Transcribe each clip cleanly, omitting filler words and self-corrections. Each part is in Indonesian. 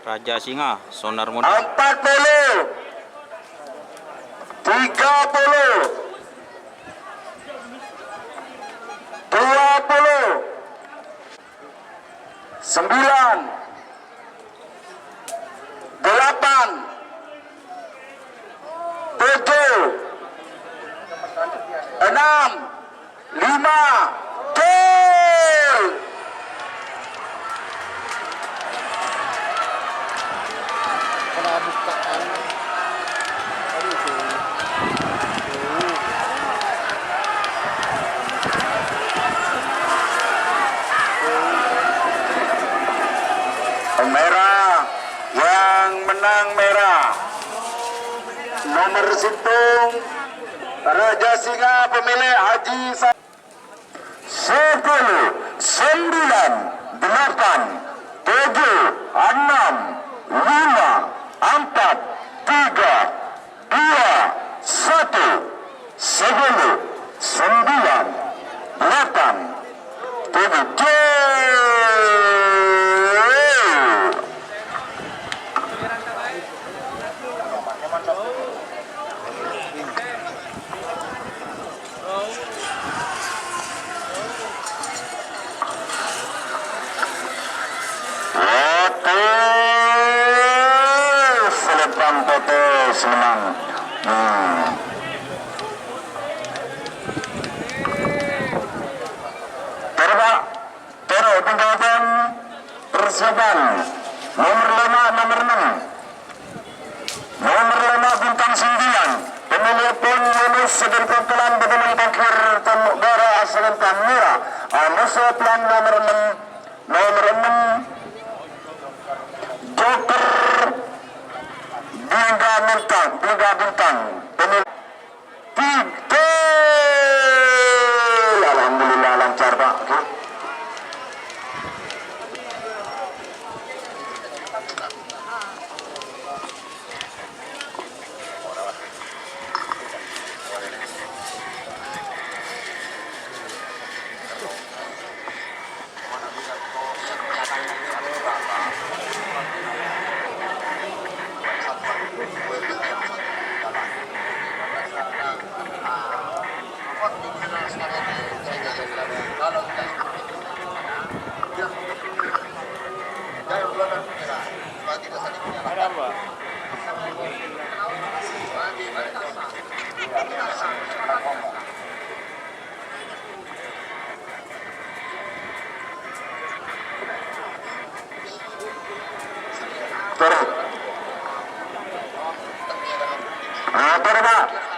Raja Singa, sonar muda. 40, 30, 20, 9, 8, 7, 6, 5, gol! Merah, yang menang merah nomor Situng Raja Singa pemilik Haji 10, 9, 8, 7, 6, 5, 4, 3, 2, 1, 10, 9, 8, 7. Selepan putus menang. Tinggalkan persiapan nomor 5, nomor 6, nomor 5 bintang 9 pemilih pun lulus dari kumpulan dengan terakhir Tenggara asal Tangerang. Musuh plan nomor 6, nomor 6 Joker 3 bintang pemilih 3. Alhamdulillah lancar Pak.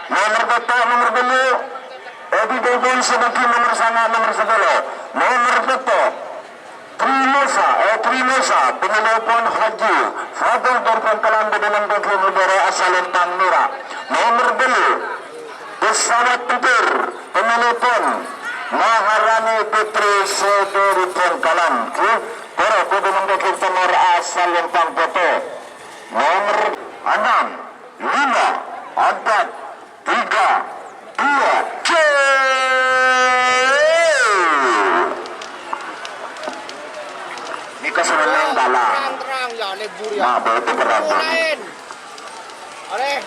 Nomor betul, nomor belu, Edi Bobon sebagai nomor sana, nomor 10, nomor betul, Trinosa, penelpon Haji, Fadil berpengkalan dengan Bengkel Negara asal Tangerang, nomor belu, pesawat tempur, penelpon Maharani Putri Saudari Pengkalan, para dengan Bengkel Tangerang asal Tangerang, nomor 6, 5, 4, 3, 2, ini kesenangan dalam. Terang ya lebur ya. Nah, berarti berapa? Oleh.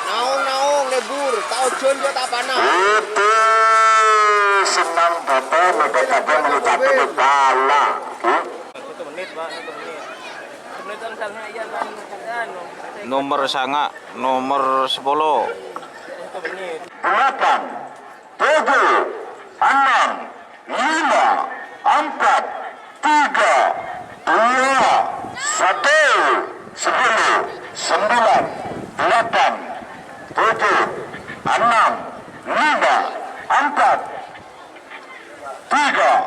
Naung lebur, tahu jon dia tak panah. Itu senang bapak mereka tadi mengucapkan kepala. 1 menit, Pak, 1 menit. Menit misalnya iya kan. Nomor sanga, nomor 10. 1 menit. 8, 7, 6, 5, 4, 3, 2, 1, 10, 9, 8, 7, 6, 5, 4, 3,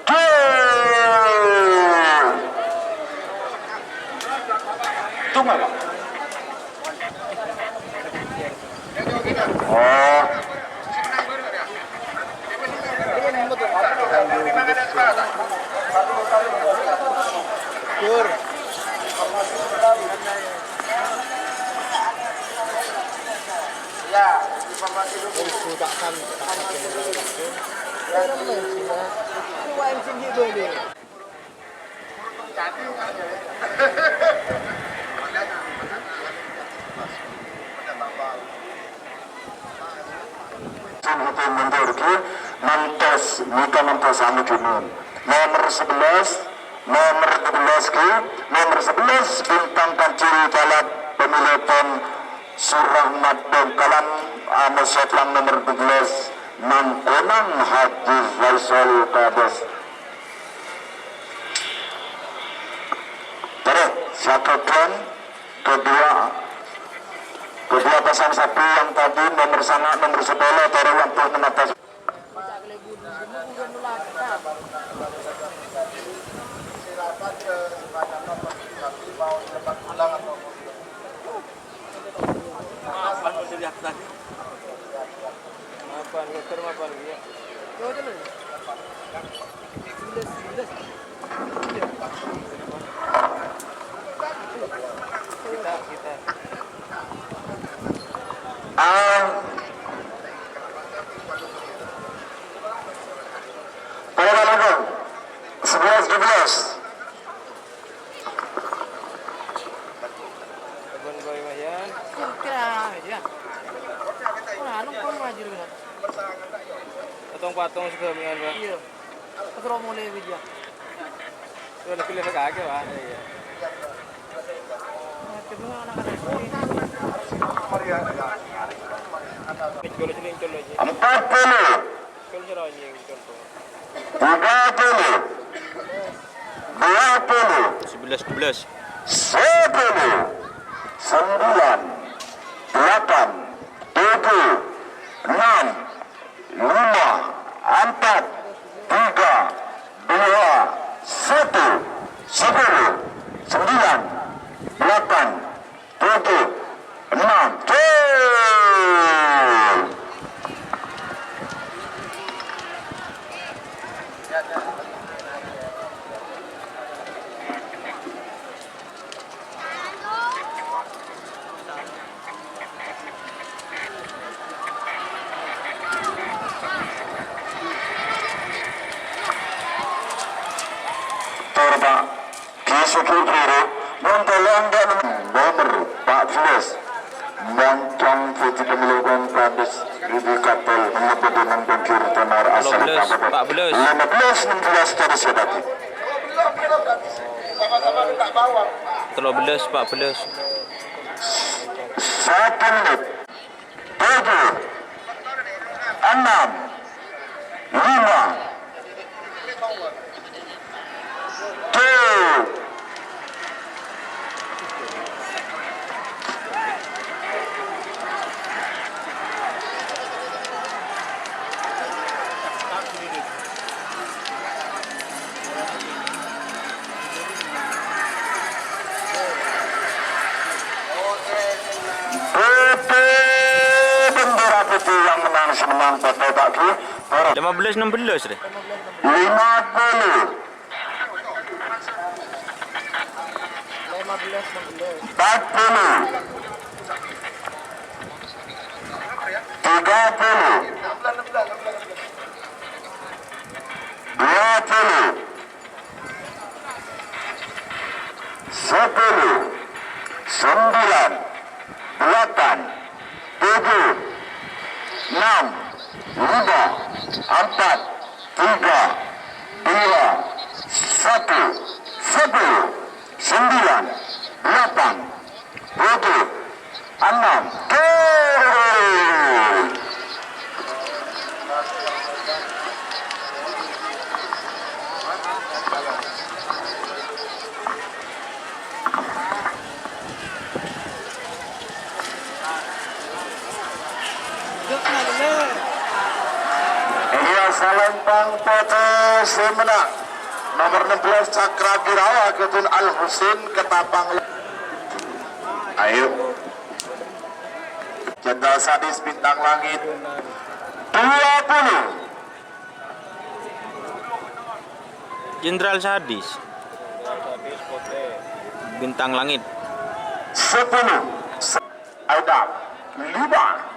2. Tunggu Pak. Oh. Dur. Ya, tak kan Hukum Mendorki Mantos Mika Mantos Amikimun nomor 11 nomor 12 ki nomor 11 bintang kancil jalan pemilihan Surahmat Bengkalan Amusatlang nomor 12 Mangkonang Haji Faisal Kades. Terus siapkan kedua pasang sapi yang tadi nomor sana nomor 10 taruh lampu menatas. Pada lagu 11-12 Patong segala Pak. Iya. Terus mulai video. Sudah pilih kaki Pak. Iya. Kedua anak-anak ini. 40 30 11 12. 10 9 8 7 6 5 4 3 2 1 10 9 8 7 6 Torba Kisuki Kiri Montolanggan nomor 14 Mancang Fuji Pemilihan Kades Ribi Kapel menyebut dengan Bengkir Tenar Asal 14 15-16 tadi sedati 13 14. 1 menit 7 6 5 2 bendera putih yang menang semenang pada pagi 15 16 deh. 50 40 30 20 10 9 8 7 6 5 4 3 2 1 10 9 8 7 6 Salempang Putih Semenak nomor 16 Cakra Birawa Ketun Al Husin Ketapang. Ayo Jenderal Sadis Bintang Langit 20 Jenderal Sadis Bintang Langit 10 Aida 5 4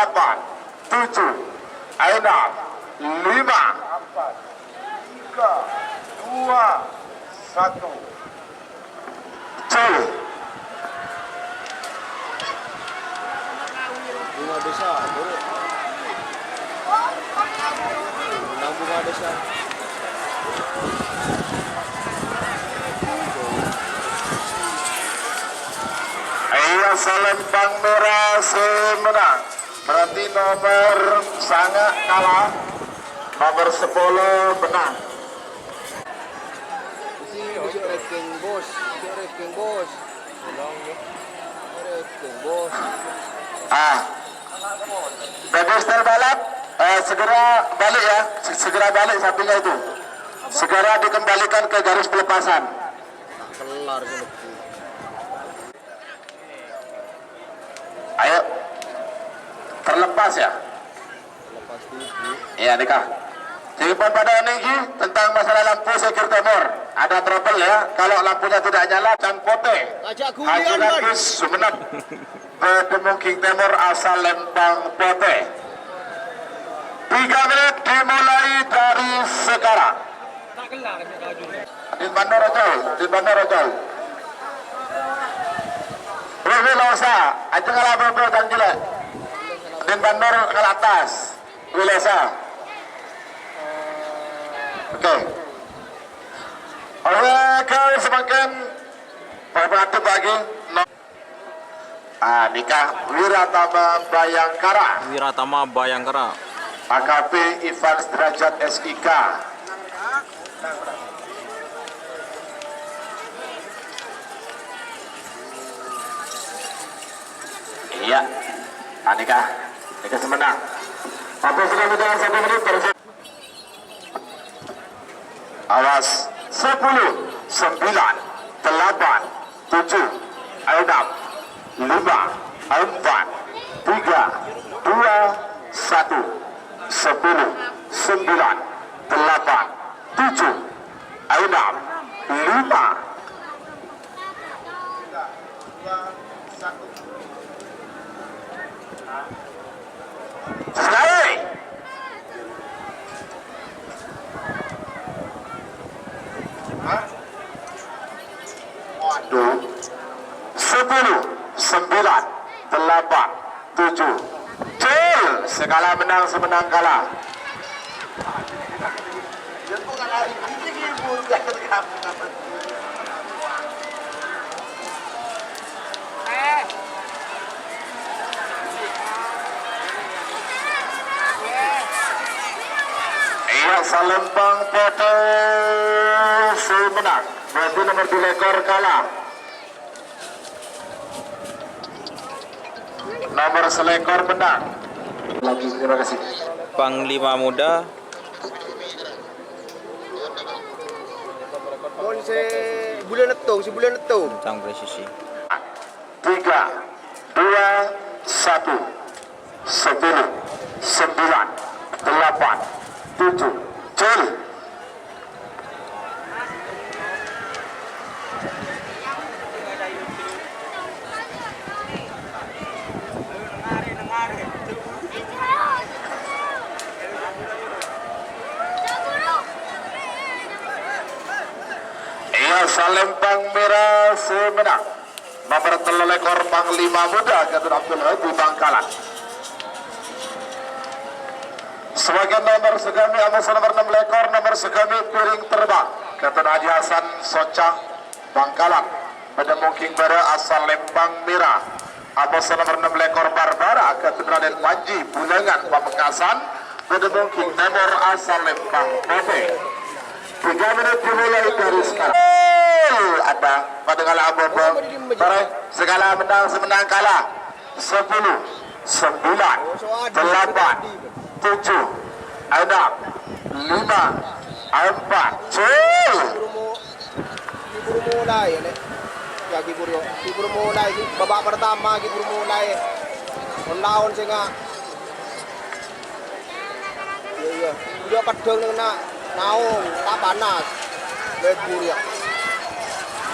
8, 7, 6, 5, 4, 3, 2, 1. Cul. Bunga besar, bro. Menang bunga besar. Iya selempang merah semenang. Berarti nomor sangat kalah. Nomor 10 menang. Ini besok ranking bos. Besok ranking bos. Ranking bos. Pedestal balap segera balik ya. Segera balik sampingnya itu. Segera dikembalikan ke garis pelepasan. Kelar sih. Ayo. Terlepas ya. Lepas dulu. Iya Dika. Telepon pada Niki tentang masalah lampu sekir timur. Ada trouble ya. Kalau lampunya tidak nyala dan pote. Ajak Haji kuliah man. Nafis Sumeneb. Bertemu King Timur asal Lembang pote. 3 menit dimulai dari sekarang. Di Bandar Rojol. Wih losa. Aja ngalah bro dan gila. Di Bandar ke atas. Wih losa. Oke. Oke, semakin berpengaruh lagi. Nikah Wiratama Bayangkara. Wiratama Bayangkara. AKP Ivan Derajat SIK. Iya, Nikah semenang. Apa sudah berjalan 1 menit terus. Awas 10, 9, 8, 7, 6, 5, 4, 3, 2, 1. 10, 9, 8, 7, 6, 5. Selesai. Waduh. 10, 9, 8, 7. Cil, segala menang semenang kalah. Iya, Salembang Pote semenang. Berarti nomor 2 ekor kalah. Nomor selekor menang. Lagi, terima kasih. Panglima Muda. Mohon sebulan netung. Tentang presisi. 3, 2, 1. 10, 9, 8, 7. Cil. Iya, Salempang Merah semenang. nomor 3 lekor Panglima Muda Gatot Abdul Hadi Bangkalan. Sebagai nomor segami Amas nomor 6 lekor nomor segami piring terbang Gatot Haji Hasan Socang Bangkalan. Pada mungkin pada asal Lembang Merah Amas nomor 6 lekor Barbara Gatot Raden Panji Bulangan Pamekasan. Pada mungkin nomor asal Lembang Kobe. 3 menit dimulai dari sekarang. Ada pada kalah Abobo. Segala menang semenang kalah. 10, 9, 8, 7, 6, 5, 4, 3, Giburu mulai ya, ya giburu mulai sih. Babak pertama giburu mulai. Lawan sih nggak. Iya, dia pedang nak naung tak panas. Lebur ya.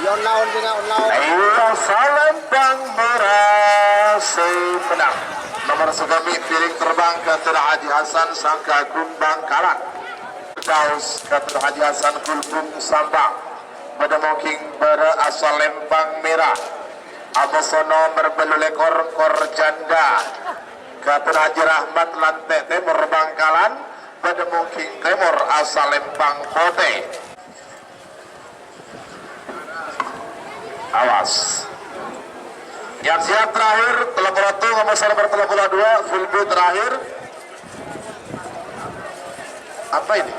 Yon lawan sih nggak lawan. Ayo Salembang Merah menang. Nomor segami piring terbang Gatot Haji Hasan Sangka Gumbang Kalan. Daus Gatot Haji Hasan Gulbung Sambang. Pada mungkin berasal Lembang Merah. Abosono berbelu lekor Korjanda. Gatot Haji Rahmat Lantai Timur Bangkalan. Pada mungkin Timur asal Lembang Kote. Awas. Yang siap terakhir telepon nomor 32 Fulbu terakhir. Apa ini?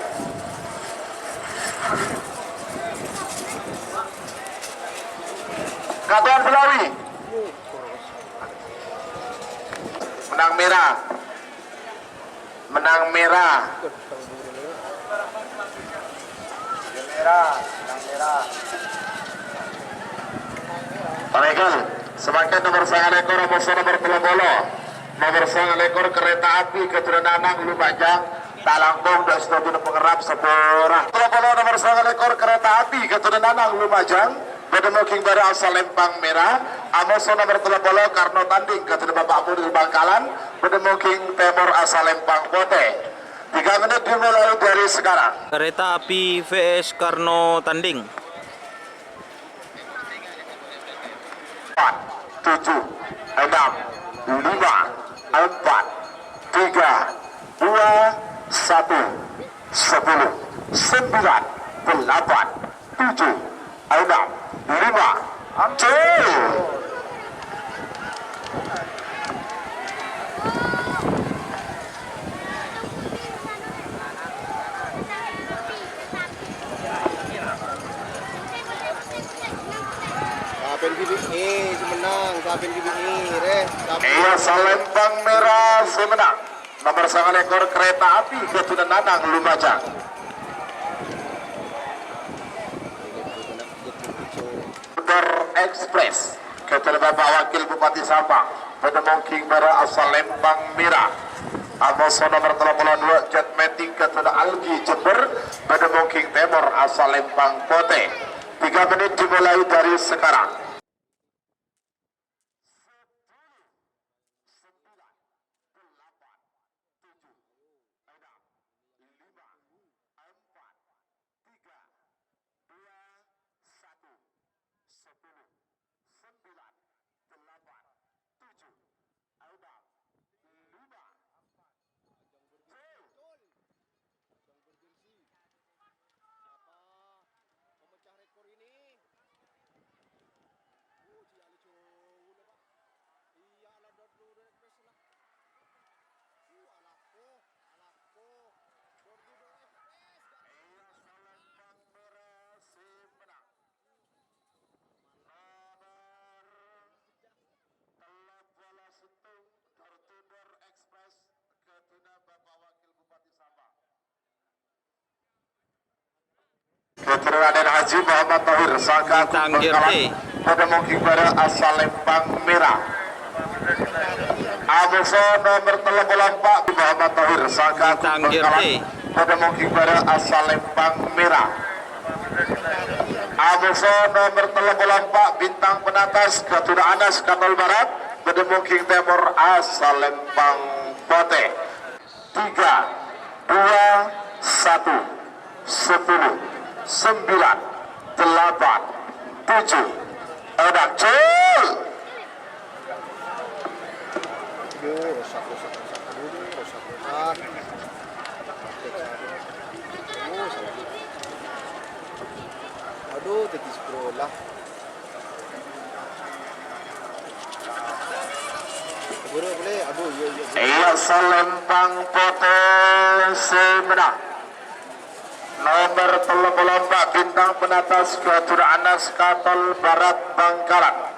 Katuan Selawi. Menang merah. Menang merah. Menang merah. Paregal, semakin nomor 9 ekor nomor Telebolo, nomor 9 ekor kereta api keturunan Anang Lumajang, Talangkong dan Stadion Pengerap Sepora. Telebolo nomor 9 ekor kereta api keturunan Anang Lumajang, Bedemoking Bara asal Lembang Merah, Amoso nomor Telebolo Karno Tanding keturunan Bapak Mudil Bangkalan, Bedemoking Timur asal Lembang Kote. 3 menit dimulai dari sekarang. Kereta api VS Karno Tanding. 4, 7, 6, 5, 4, 3, 2, 1, 10, 9, 8, 7, 6, 5, 4. Saben GBE menang, saben GBE re. Iya Salembang Merah menang. Nomor 9 ekor kereta api keturunan Anang Lumajang. Motor Express keturunan Bapak Wakil Bupati Sabang. Pada mungkin Bara asal Lembang Merah. Amoso nomor 32 Jet Meting keturunan Algi Jember. Pada mungkin Timur asal Lembang Kote. 3 menit dimulai dari sekarang. Pemecah rekor ini. Iya lah dulu express lah. Alako. Dulu express. Keturunan Haji Muhammad Tahir Sangka Bangkalan pada mungkin pada asal Lembang Merah. Amoso nomor 34 Muhammad Tahir Sangka Bangkalan pada mungkin pada asal Lembang Merah. Amoso nomor 34 Bintang Penatas Keturunan Anas Kapal Barat pada mungkin Timur asal Lembang Kote. 3, 2, 1, 10, 9, 8, 7, 6, 5, 4, 3, 2, 1, Audang Cul. Aduh, rusak. Aduh, rusak. Aduh, tetis bola. Boleh. Aduh, iya. Iya selempang foto semenang. Nomor 34 bintang penatas Gatur Anas Katol Barat Bangkalan.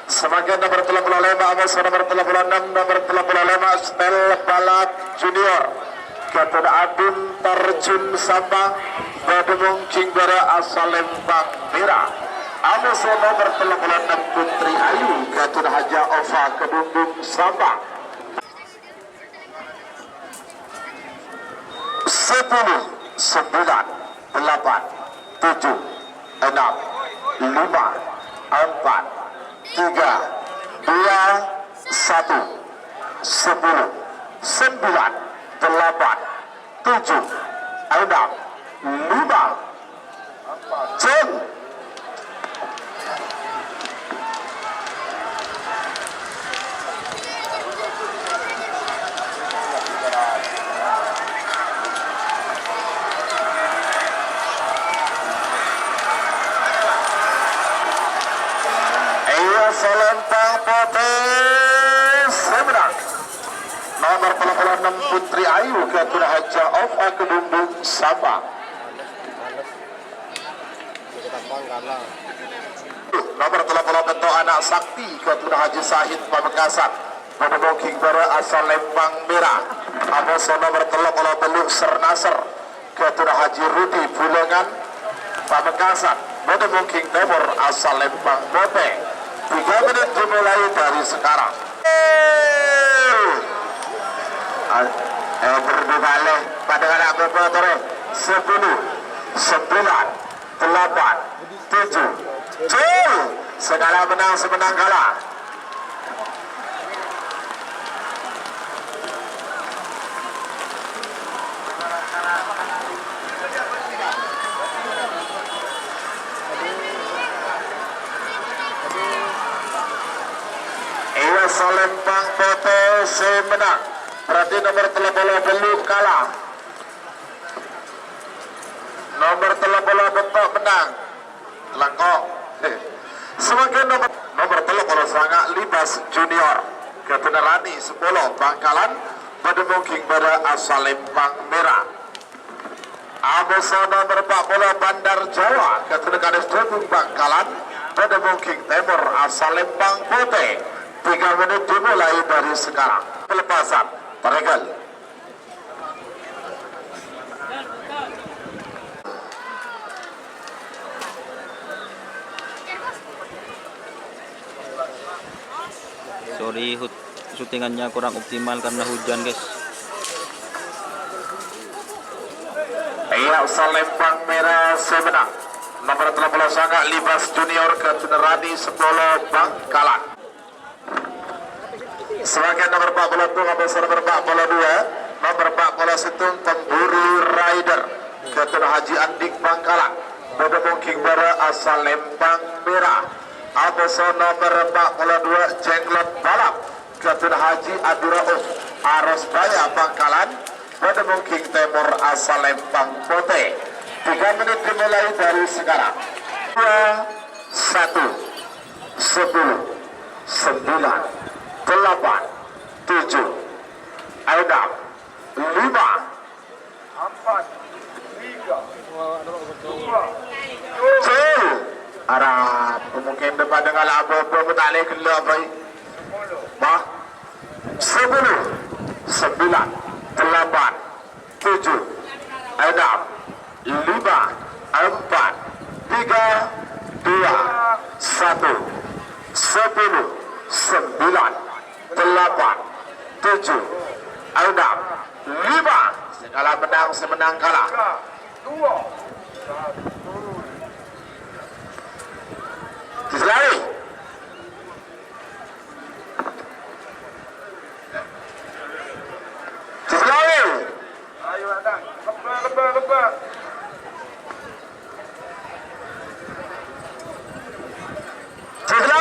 Sebagai nomor 35 Amos, nomor 36 nomor 35 Stel Balak Junior. Gatur Adun Terjun Sabang Bademung Kingbara asal Lembang Merah. Amos nomor 36 Putri Ayu Gatur Haja Ova Kedundung Sabang. 10, 9, 8, 7, 6, 5, 4, 3, 2, 1, 10, 9, 8, 7, 6, 5, Cek. Selempang putih semenang. Nomor 36 Putri Ayu Gatur Haja Ova Kedundung Sabang. Nomor 38 Anak Sakti Gatur Haji Sahid Pamekasan. Bademung Kingbara asal Lembang Merah. Amos nomor 33 Sernaser Gatur Haji Rudi Bulengan Pamekasan. Bademung King Timur asal Lembang Bote. 3 menit dimulai dari sekarang. Berbalik pada anak bermotor 10, 9, 8, 7, segala menang semenang kalah. Selempang foto semenang. Berarti nomor 30 kalah. Nomor 30 bentuk menang. Langkok. Sebagai nomor 30 sangat Libas Junior. Ketenerani 10 Bangkalan. Bademung Kingbara asal Lembang Merah. Amos nomor 40 Bandar Jawa. Ketenerani 10 Bangkalan. Bademung King Timur asal Lembang Bote. 3 menit dimulai dari sekarang. Pelepasan Taregal. Sorry, syutingannya kurang optimal karena hujan, guys. Iya, Lembang Merah semenang. Nomor 30 sangat Libas Junior Ketenerani 10 Bangkalan. Sebagai nomor 42 Amos nomor 42 nomor 40 Situng Tempuri Rider Gatur Haji Andik Bangkalan. Bademung Kingbara asal Lembang Merah. Amos nomor 42 Jenglot Balap Gatur Haji Aduraus Aros Baya Bangkalan. Bademung King Timur asal Lembang Bote. 3 menit dimulai dari sekarang. 2, 1, 10, 9, 8, 7, 6, 5, 4, 3, 2, 1. Arah mungkin depan dengan apa-apa bertalik lebih. 10, 9, 8, 7, 6, 5, 4, 3, 2, 1, 10, 9, 8, 7, 6, 5. Segala menang semenang kalah. 2, 1. Selari. Selari. Ayo datang. Lebah. Selari.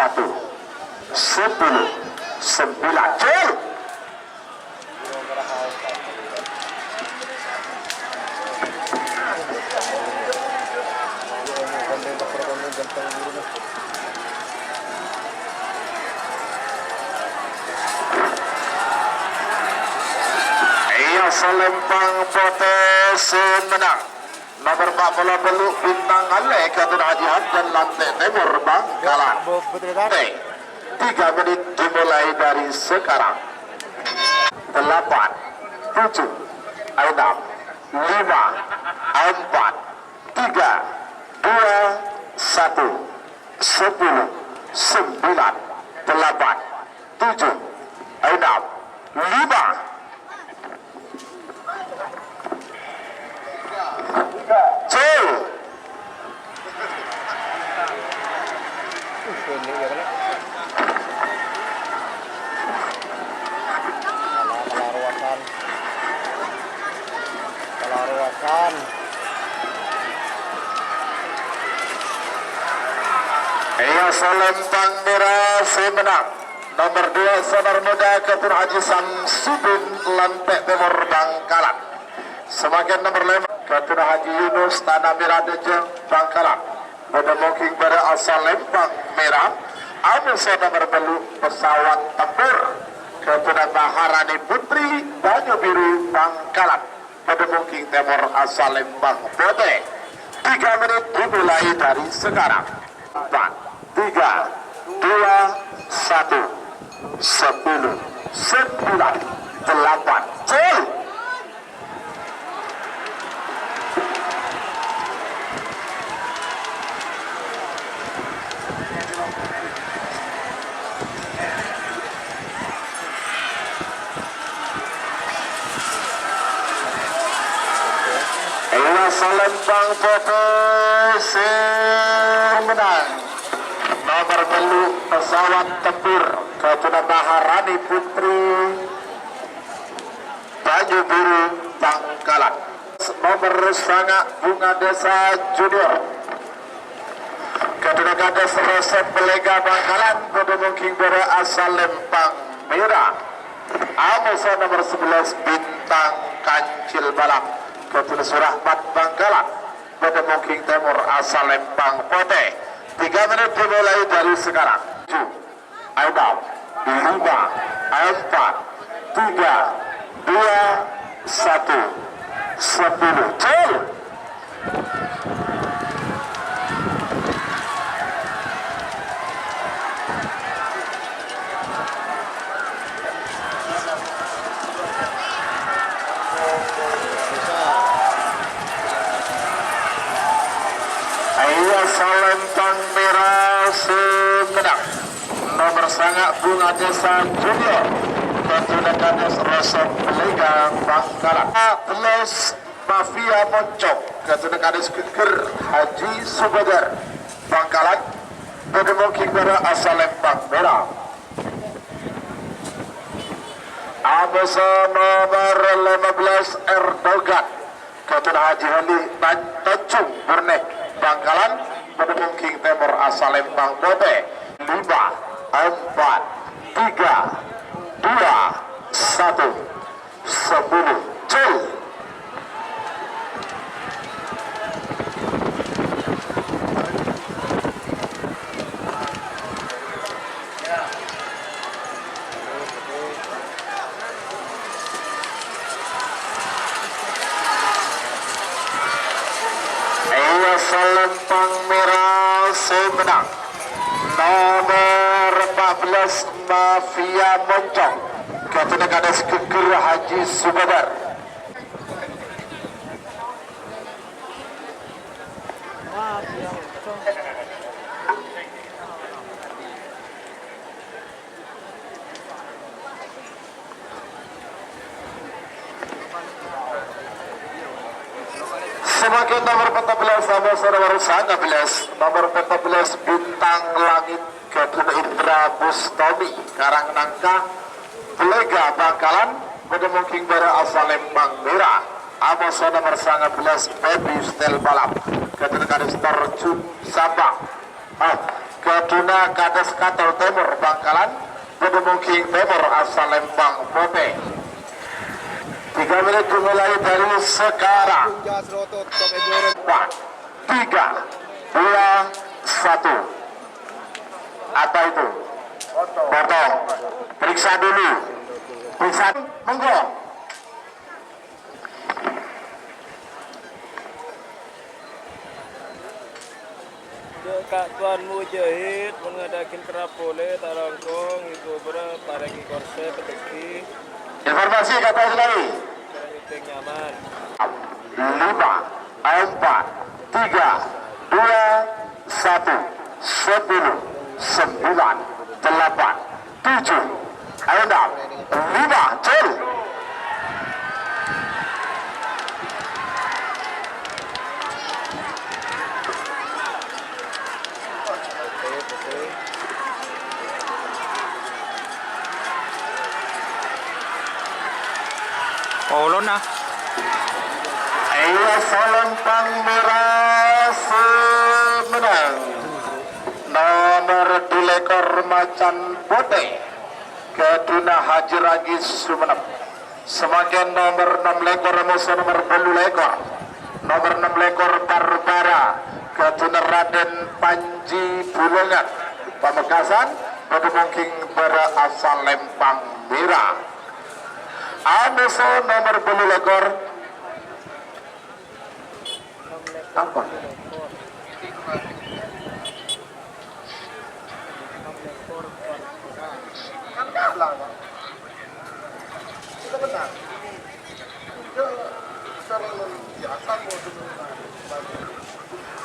10, 9, Jul. Iya Selempang Potes menang. Nomor 40 Beluk Bintang Ale Katun Haji dan Lantai Timur Bangkalan. 3 menit dimulai dari sekarang. 8, 7, 6, 5, 4, 3, 2, 1, 10, 9, 8, 7, 6, 5, 4, 3, 2, 1, Kalaruasan. Iya Selempang Merah menang. Nomor 2 Saudara Muda Ketua Haji Samsudin Lantai Timur Bangkalan. Semakin nomor 5 Ketua Haji Yunus Tanah Merah Dejeng Bangkalan. Pada mungkin pada asal Lempang Merah. Anu nomor belu pesawat tempur Ketua Maharani Putri Banyu Biru Bangkalan. Pada mungkin Timur asal Lempang Putih. 3 menit dimulai dari sekarang. 4, 3, 2, 1, 10, 9, 8, Jul. asal Lembang Pote menang. Nomor belu pesawat tempur Ketua Maharani Putri Baju Biru Bangkalan. Nomor Sanga Bunga Desa Junior Ketua Kades Resep Belega Bangkalan Bedemungking Bere asal Lempang Merah. Amusa nomor 11 Bintang Kancil Balap Ketua Surahmat Bangkalan Bedemungking Timur asal Lempang Pote. 3 menit dimulai dari sekarang. 7, 6, 5, 4, 3, 2, 1, 10. Cil. Lempang Merah Sumedang. Nomor Sanga Bunga Desa Junior Ketua Kades Resep Belega Bangkalan. Plus Mafia Moncok Ketua Kades Keker Haji Subadar Bangkalan Bedemungking Merah asal Lempang Merah. Amusa nomor 15 Erdogan Ketua Haji Hali Tanjung Berne Bangkalan Bedemungking Timur asal Lempang Pote. 5, 4, 3, 2, 1, 10. Cil. Lempang Merah Sumedang. Nomor 14 Mafia Moncong Ketua Kades Keker Haji Subadar. Semakin nomor 14 sama nomor 19 nomor 14 Bintang Langit Ketua Indra Bustomi Karangnangka Belega Bangkalan Bedemungking Bara asal Lempang Merah. Amosa nomor 19 Baby Stel Balap Ketua Kades Terjun Sabang Ketua Kades Katel Timur Bangkalan Bedemungking Timur asal Lempang Pote. 3 menit dimulai dari sekarang. 4, 3, 2, 1. Apa itu? Potong. Periksa dulu. Periksa. Monggo. Kak Tuan Mujahid mengadakan kerapole tarangkong itu paragi korse peteki Informasi kata lagi. meeting nyaman 5, 4, 3, 2, 1, 10, 9, 8, 7, 6, 5. Cil. Ulun na. Iya Lempang Merah Sumedang. Nomor 2 lekor Macan Pote Ketua Haji Ragi Sumenep. Semakin nomor 6 lekor musuh nomor 10 lekor. Nomor 6 lekor Barbara Ketua Raden Panji Bulungan Pamekasan Bedemungking Bara asal Lempang Merah. Amuso nomor 10 lekor apa?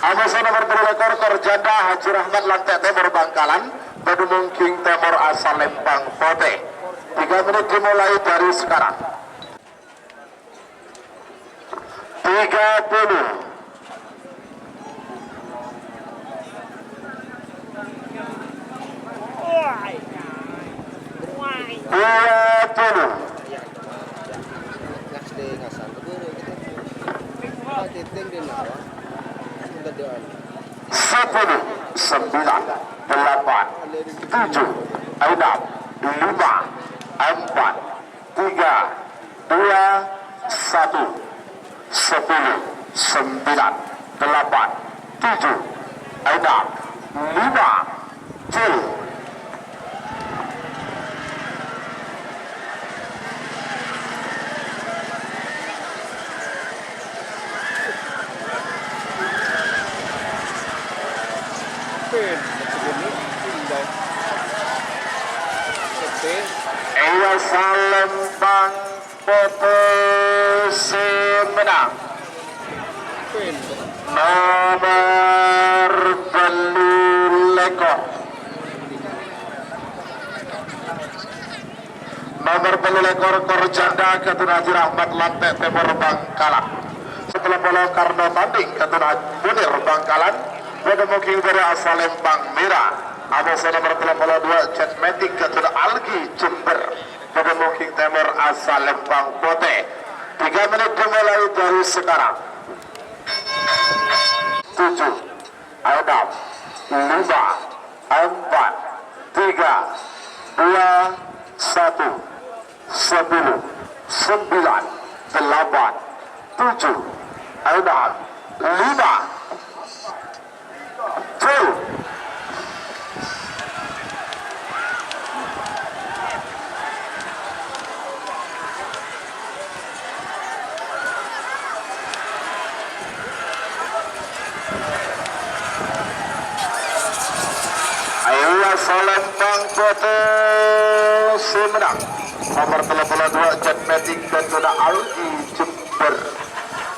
Amuso nomor 10 lekor Korjanda Haji Rahmat Lantai Timur Bangkalan Bedemungking Timur asal Lempang Pote. 3 menit dimulai dari sekarang. 30 20. Ngas deh ngasan tuh gitu. Titing din na. Ang doon. 10, 9, 8, 7, 6, 5, 4, 3, 2, 1, 10, 9, 8, 7, 6, 5, 4. Pin. Segini. Tinggal. Sepe. Iya Salembang foto menang Pin. nomor Belulekor. Nomor Belulekor Korjanda Ketun Haji Rahmat Lantai Timur Bangkalan. Setelah bola karena tanding Ketun Haji Munir Bangkalan. Pada mungkin dari asal Lembang Merah. Abasa nomor 82 Jetmatic Ketun Algi Jember. Pada mungkin Timur asal Lembang Pote. 3 menit dimulai dari sekarang. 7, 6, 5, 4, 3, 2, 1, 10, 9, 8, 7, 6, 5, 4, 3, 2, 1, 10, 9, 8, 7, Salembang foto menang nomor 32 Jetmatic Ketun Algi Jember.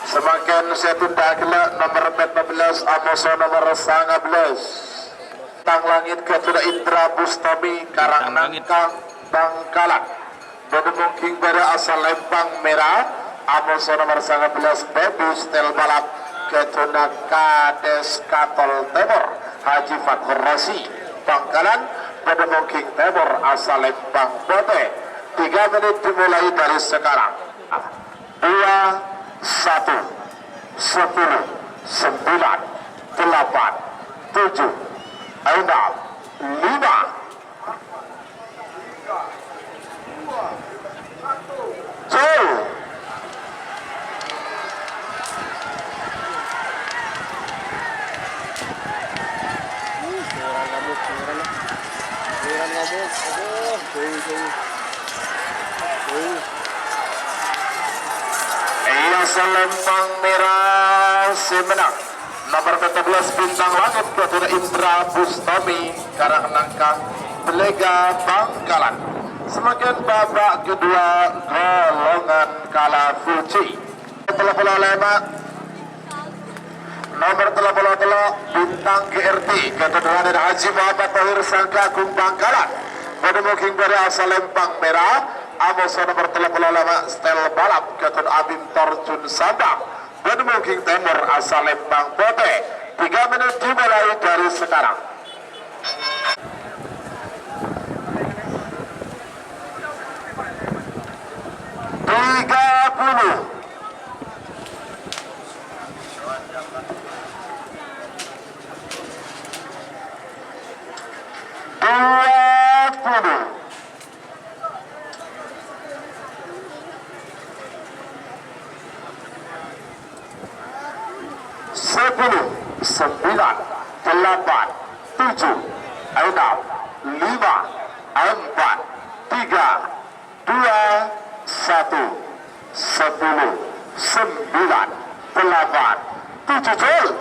Semakin saya tunda kelak nomor 14 Amoso nomor 19 Tang Langit Ketun Indra Bustami Karang Nangkang Bangkalan. Bedemung King pada asal Lembang Merah Amoso nomor 19 Baby Stel Balap Ketun Kades Katol Timur Haji Fathur Rasi Bangkalan. Pada King Timur asal Lembang Pote. 3 menit dimulai dari sekarang. 2, 1, 10, 9, 8, 7, 6, 5, 4, 3, 2, 1. Meran ngamuk. Aduh, jauh. Iya Selempang Merah menang nomor 14 Bintang Langit Ketun Indra Bustami Karang Nangkang Belega Bangkalan. Semakin babak kedua golongan kala Fuji. Telah lema nomor 33 Bintang GRT Ketun Haji Muhammad Tahir Sangka Agung Bangkalan. Pada mungkin dari asal Lempang Merah Amoso nomor 35 Stel Balap Ketun Abim Torjun Sabang. Pada mungkin Timur asal Lembang Pote. 3 menit dimulai dari sekarang. Sepuluh, 9, 8, 7, 6, 5, 4, 3, 2, 1, 10, 9, 8, 7.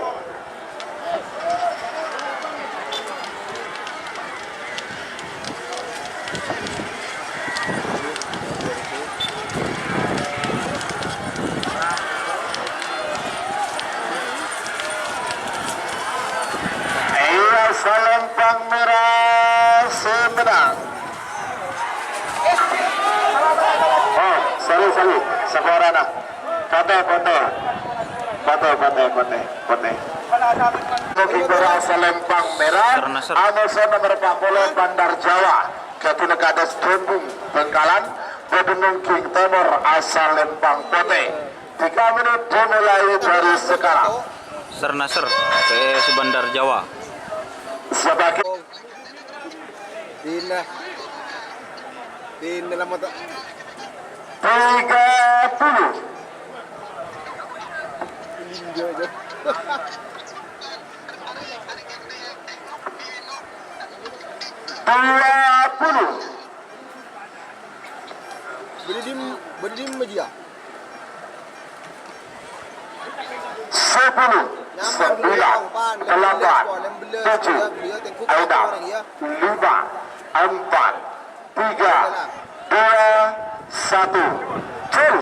Selempang Merah menang. Oh, sorry. Sekorana. Pote. Mungkin Selempang Merah. Amoso nomor 40 Bandar Jawa. Katuna Kades Tembung Bengkalan Bedemung King Timur asal Lempang Pote. 3 menit dimulai dari sekarang. Ser Nasr PS Bandar Jawa. Sebagai Din na lang mata. 30 Indio aja. 20 Berdim aja. 10 9 8 7 6 5 4 3 2 1 Cul.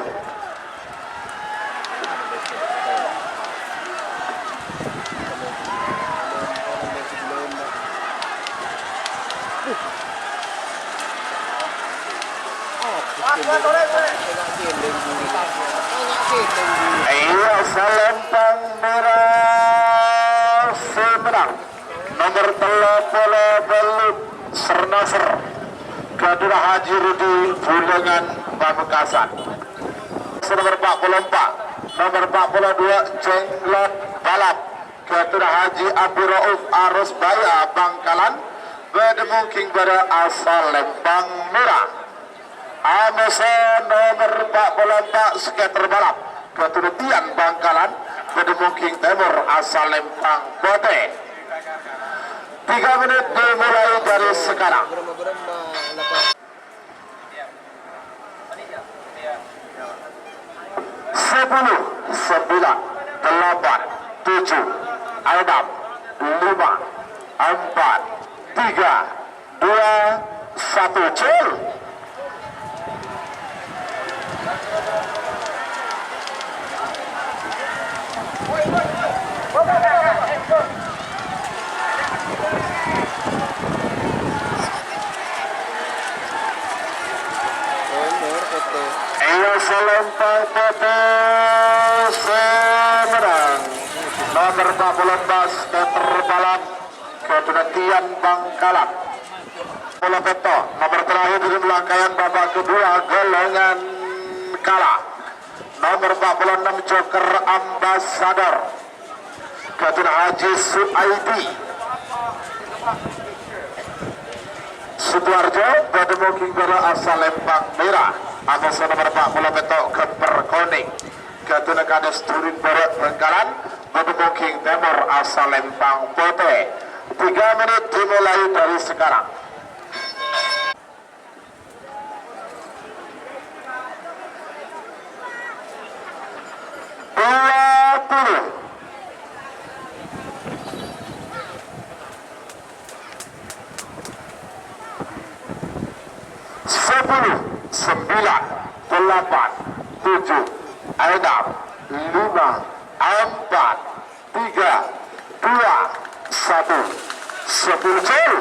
Iya, Selempang Merah Semenang nomor 30 Belut Sernasr Kadura Haji Rudi Bulengan Pamekasan. Nomor 44 nomor 42 Jenglot Balap Kadura Haji Abdul Rauf Arus Baya Bangkalan Bedemung King pada asal Lempang Merah. Amesan nomor 44 skater balap Keturutian Bangkalan Bedemung King Timur asal Lempang Pote. 3 menit dimulai dari sekarang. 10 9 8 7 6 5 4 3 2 1 Cul. Selempang Pote Semenang nomor 14 skater balap Keturutian Bangkalan. Bola Peto nomor terakhir di rangkaian babak kedua golongan kalah nomor 46 Joker Ambassador Ketua Haji Suaidi Sudarjo Bedemung King asal Lempang Merah. Atas nomor 40 Betok ke Perkoning Ketua Kades Turin Barat Bengkalan Bedemung King Timur asal Lempang Pote. 3 menit dimulai dari sekarang. Sepuluh 9 8 7 6 5 4 3 2 1 10 Cul.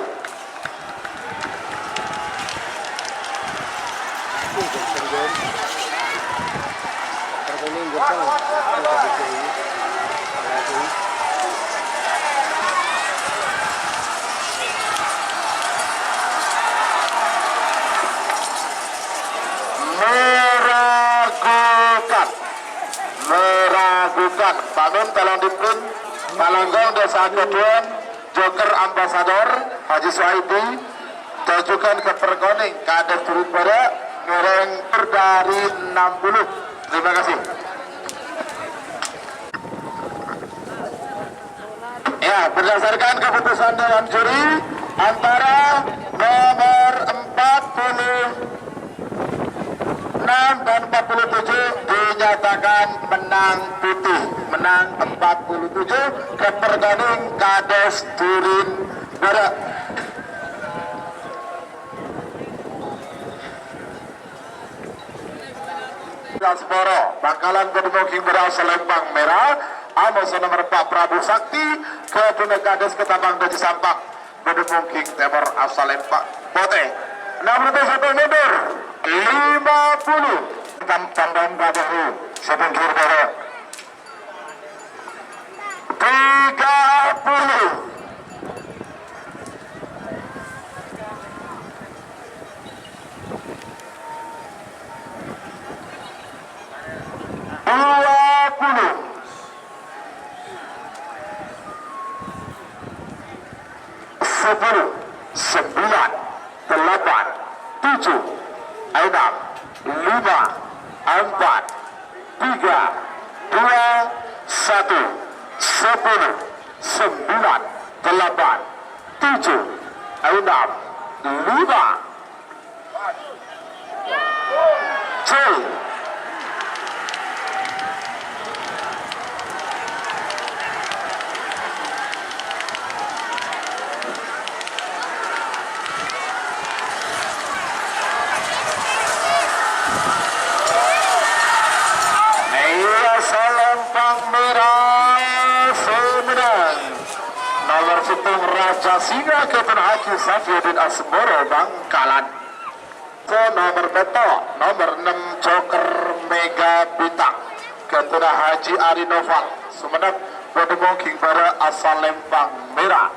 Meragukan Bangun tolong diprint Palanggong Desa Keduan Joker Ambassador Haji Suhaidi tujukan ke Perkoning Kades turut pada ngereng dari 60. Terima kasih. Ya, berdasarkan keputusan Dewan Juri antara nomor 46 dan 47 dinyatakan menang putih, menang 47 ke Perkoning Kades Turin Barat. Sporo Bangkalan Bedemung King berasal Lempang Merah. Amos nomor 4 Prabu Sakti ke Kades Ketabang Daji Sampak Bedemung King Timur asal Lempang Pote. 61 mundur 50 Tandan Babahu Sebengkir Barat 30 10, 9, 8, 7, 6, 5, 4, 3, 2, 1, 10, 9, 8, 7, 6, 5, Jol. Selempang merah Semenang nomor 10 Raja Singa Kapten Haji Safiuddin Asmoro Bangkalan. Nomor beto nomor 6 Joker Mega Bintang Kapten Haji Ari Noval Sumenep Bodemong King Bara asal Lempang Merah.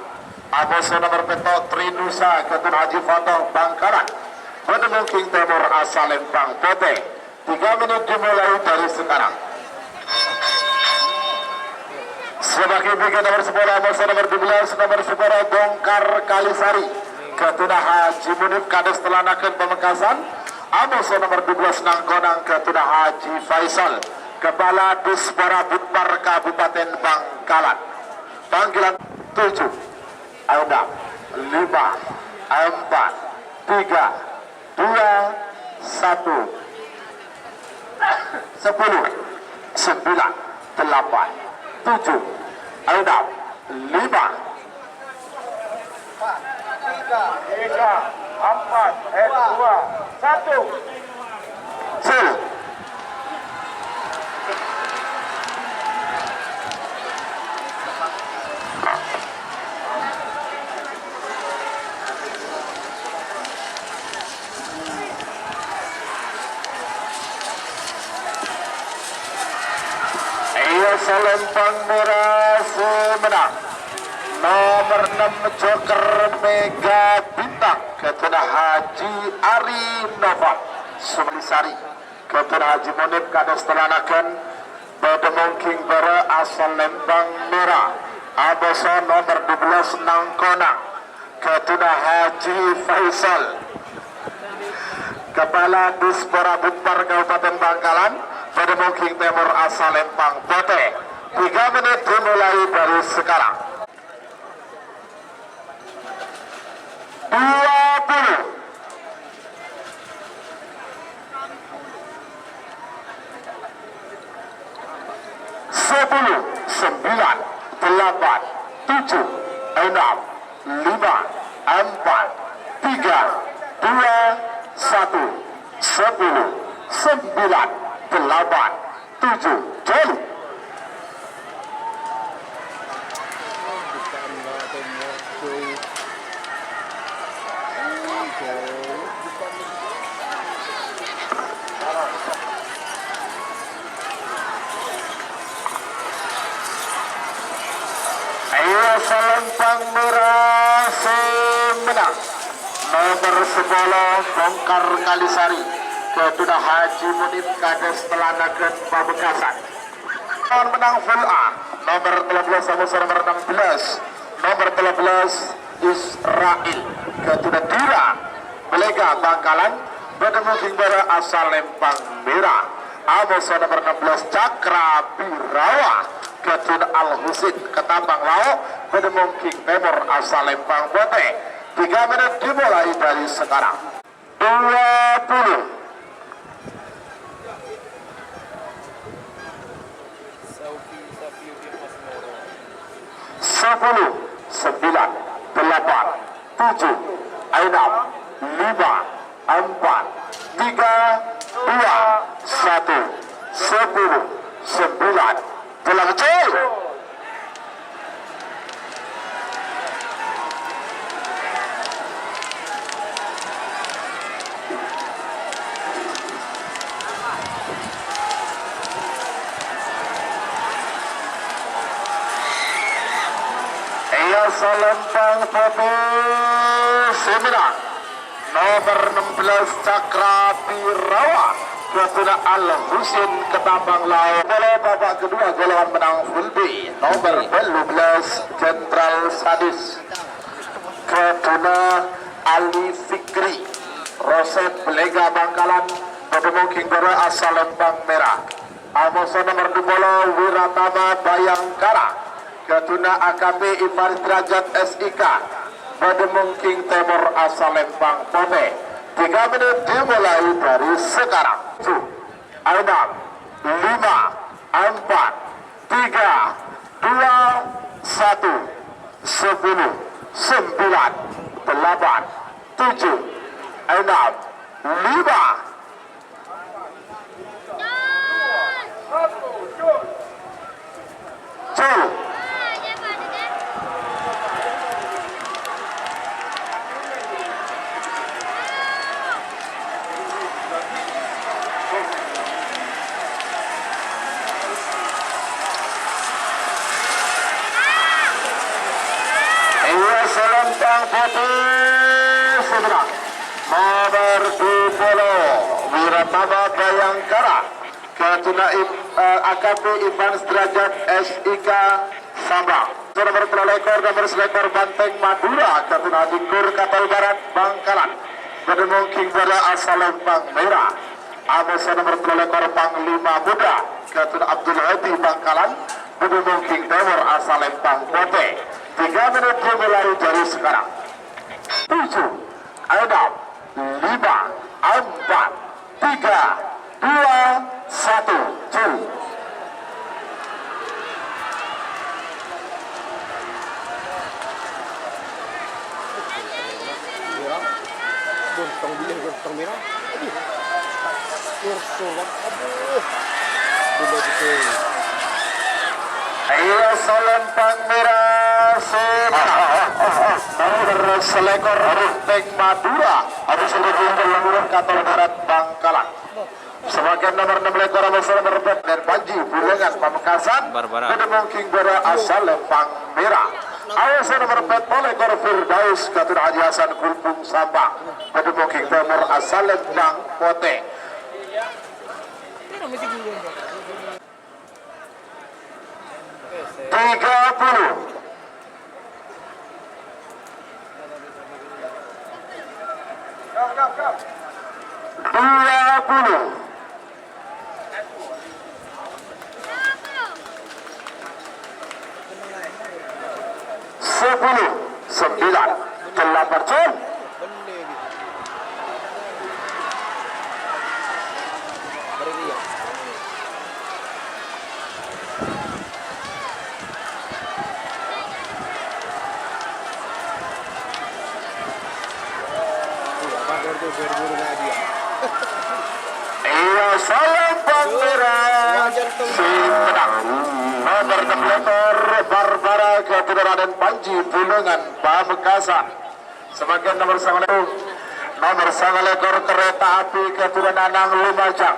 Aboso nomor beto Trinusa Kapten Haji Fatah Bangkalan Bodemong King Timur asal Lempang Putih. 3 menit dimulai dari sekarang. Sebagai bagian nomor 10 Aboso nomor 12 nomor 10 Bongkar Kalisari Ketudah Haji Munif Kades Telanakan Pamekasan. Aboso nomor 12 Nangkonang Ketudah Haji Faisal Kepala Dispora Butpar Kabupaten Bangkalan. Panggilan 7 6 5 4 3 2 1 10 9 8 7 6 5 4 3 2 1 Sil. Selempang merah Semenang nomor 6 Joker Mega Bintang Ketudah Haji Ari Noval Sumelisari Ketudah Haji Munib Kades Telanakan Bodemong King Bara asal Lempang Merah. Aboso nomor 12 Nangkonang Ketudah Haji Faisal Kepala Dispora Butpar Kabupaten Bangkalan Bodemong King Timur asal Lempang Putih. 3 menit dimulai dari sekarang. 20 10 9 8 7 6 5 4 3 2 1 10 9 8 7 Jol. Selempang merah Semenang nomor 10 Bongkar Kalisari Ketudah Haji Munib Kades Telanakan Pamekasan. Menang full A nomor 13 Aboso nomor 16 nomor 13 Israel Ketudah Dira Belega Bangkalan Bodemong King Bara asal Lempang Merah. Aboso nomor 16 Cakra Birawa Ketudah Al Husin Ketambang Lauk Bodemong King Timur asal Lempang Putih. 3 menit dimulai dari sekarang. 20 10 9 8 7 6 5 4 3 2 1 10 9 8 7 6 5 4 3 2 1 Selempang putih Semenang nomor 16 Cakra Birawa Ketudah Al Husin Ketambang Laut. Bola babak kedua golongan menang full B nomor 12 Jenderal Sadis Ketuna Ali Fikri Roset Belega Bangkalan Bademung Kinggora asal Lembang Merah. Amoso nomor 2 Wiratama Bayangkara Ketuna AKP Ivan Derajat SIK Bademung King Timur asal Lembang Pote. 3 menit dimulai dari sekarang. 7, 6, 5, 4, 3, 2, 1, 10, 9, 8, 7, 6, 5. Selempang putih seberang nomor 20 Wiratama Bayangkara Ketuna AKP Ivan Derajat SIK Sabang. Nomor telekor nomor selekor Banteng Madura Ketuna Dikur Kapal Barat Bangkalan Bademung King Bada asal Lembang Merah. Amosa nomor telekor Panglima Muda Ketuna Abdul Hadi Bangkalan Bademung King Timur asal Lembang Pote. 3 menit dimulai dari sekarang. 7, 6, 5, 4, 3, 2, 1, jauh. Gontong bilang gontong merah. Aduh. Gontong. Aduh. Sudah betul. Ayo Selempang Merah nomor selekor Banteng Madura harus selekor Lemuran Kapal Barat Bangkalan. Sebagai nomor 6 lekor nomor dan Panji Bulengan Pamekasan Bademung King Bada asal Lembang Merah. Ayo nomor 4 lekor Firdaus Ketuna Haji Hasan Kulpung Sabang Bademung King Timur asal Lembang Pote. Pero may siguro ba? 30. Dua puluh. 10, 9, 8 jam. Benda gitu. Baru dia. Guru lagi ya. Iya Selempang Merah Sintang nomor 6 lekor Barbara Ketuna Raden Panji Bulengan Pamekasan. Sebagai nomor 9 lekor kereta api Ketuna Nanang Lumajang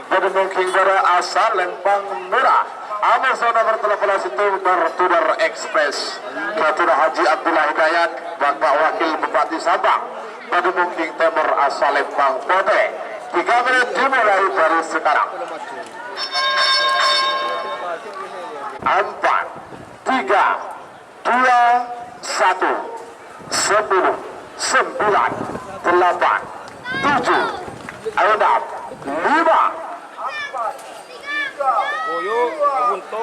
Bademung King Bada asal Lembang Merah. Amoso nomor 13 itu Bertudar Express Ketuna Haji Abdullah Hidayat Bapak Wakil Bupati Sabang Bademung King Timur asal Lembang Pote. 3 menit dimulai dari sekarang. 4, 3, 2, 1, 10, 9, 8, 7, 6, 5, 4, 3, 2, 1, 10, 9, 8, 7, 6, 5. Koyo, bunto.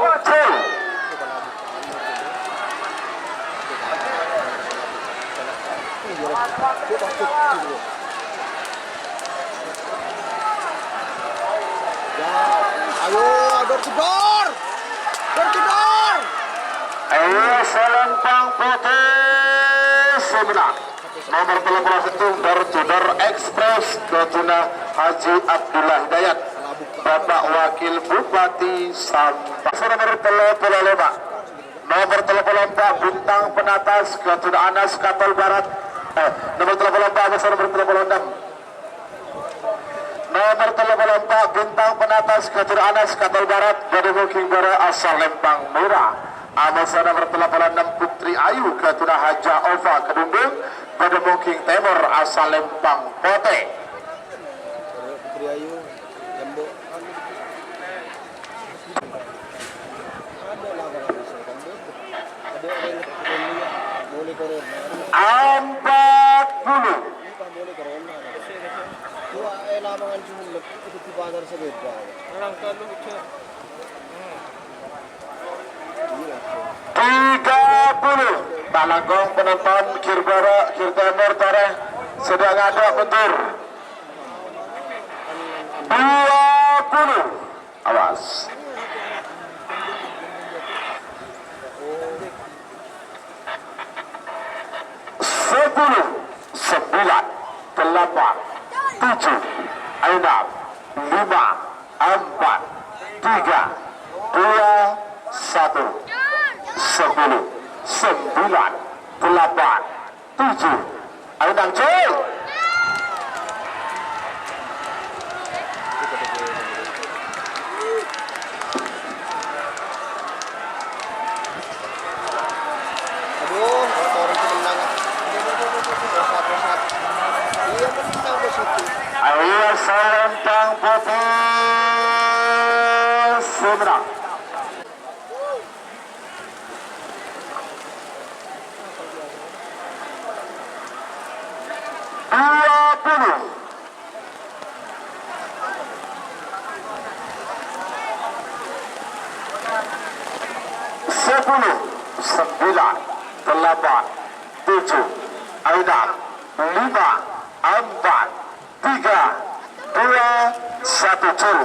Ayo, door to door! Door to door! Ayo Selempang putih sebelah nomor 13 itu Bertudar Express Ketuna Haji Abdullah Hidayat Bapak Wakil Bupati Sabang. Nomor 35 Bintang Penatas Ketuna Anas Kapal Barat. Nomor 34 nomor 36 nomor 34 Bintang Penatas Ketuna Anas Kapal Barat Bademung King Bada asal Lembang Merah. Amosa nomor 86 Putri Ayu Ketuna Haja Ova Kedundung Bademung King Timur asal Lembang Pote. Putri Ayu, Jambo. Ada lah kalau bisa kan. Ada boleh corona. kan cuma ikut di pasar sepeda. Orang kalau lucu. 30 Talangkong penonton Kirbara Kirtamer Toreh sedang ada bentur 20 awas 10 9 8 7 6 5 4 3 2 1 10 9 8 7 ayo dang cuy Aduh, motor itu menang. Rosat. Iya menang bos itu. ayo selempang putih semenang 20 10 9 8 7 6 5 4 3 2 1 curu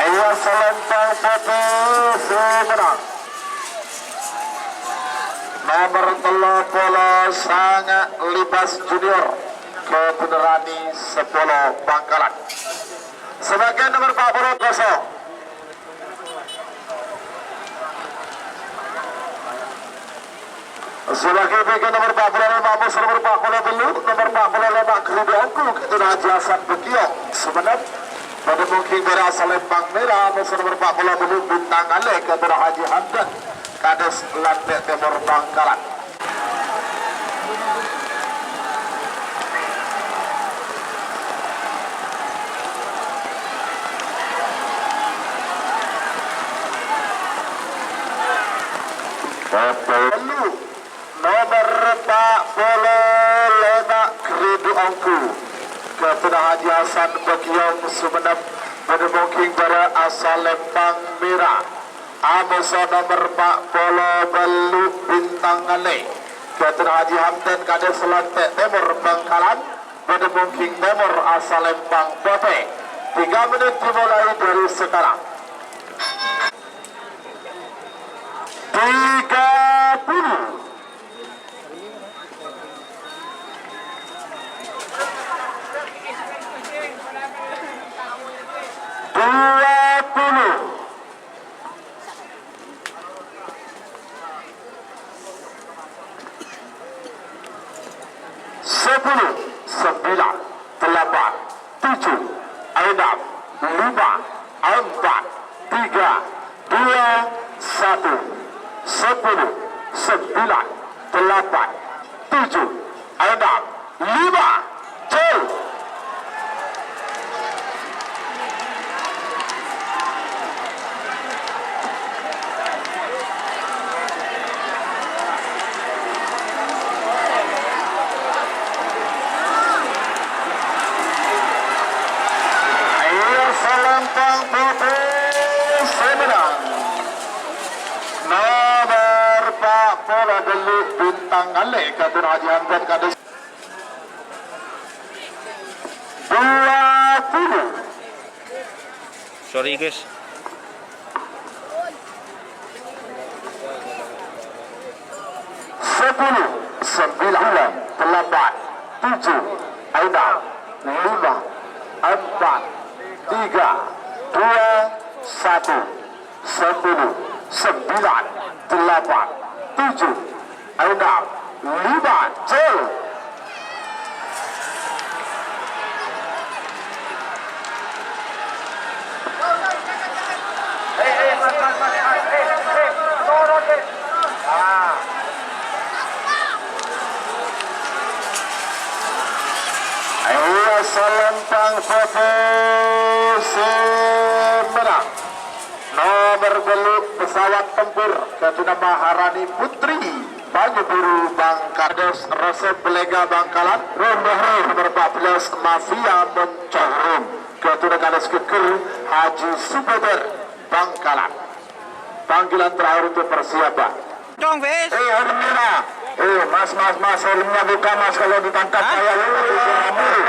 ayo selempang putih semenang nomor 30 Sangat Libas Junior Kebenerani 10 Bangkalan sebagai nomor 40 kosong sebagai bagian nomor 40 Mamus nomor 40 Belu nomor 45 Keridianku Ketua Haji Hasan Bekiong sebenarnya pada mungkin berasal Lembang Merah musuh nomor 40 Belu Bintang Ale Ketua Haji Hamdan Kades Landek Timur Bangkalan Belu nomor 45 Keridianku Ketua Haji Hasan Bekiong Sumenep pada mungkin berasal Lembang Merah Amusa nomor 40 Belu Bintang Ale Ketua Haji Hamdan Kades Lantek Timur Bangkalan pada mungkin Timur asal Lembang Bote 3 menit dimulai dari sekarang 30 20 10 9 8 7 6 5 4 3 2 1 10 9 8 7 6 5 cel Selempang putih semenang nomor 40 Belu Bintang Ale Ketua Haji Hamdan Kades 20 Sorry guys. 10 9 8 7 6 5 4 3 2 1 10 9 8 7 6 5 cel Salempang Foto menang. Nomor beluk pesawat tempur Katuna Maharani Putri Baju Biru Bangkades Resep Belega Bangkalan nomor 14 Mafia Mencorum Katuna Kades Keker Haji Subeber Bangkalan. Panggilan terakhir untuk persiapan. Dong, Fes. Helmnya. Mas, helmnya buka mas kalau ditangkap saya.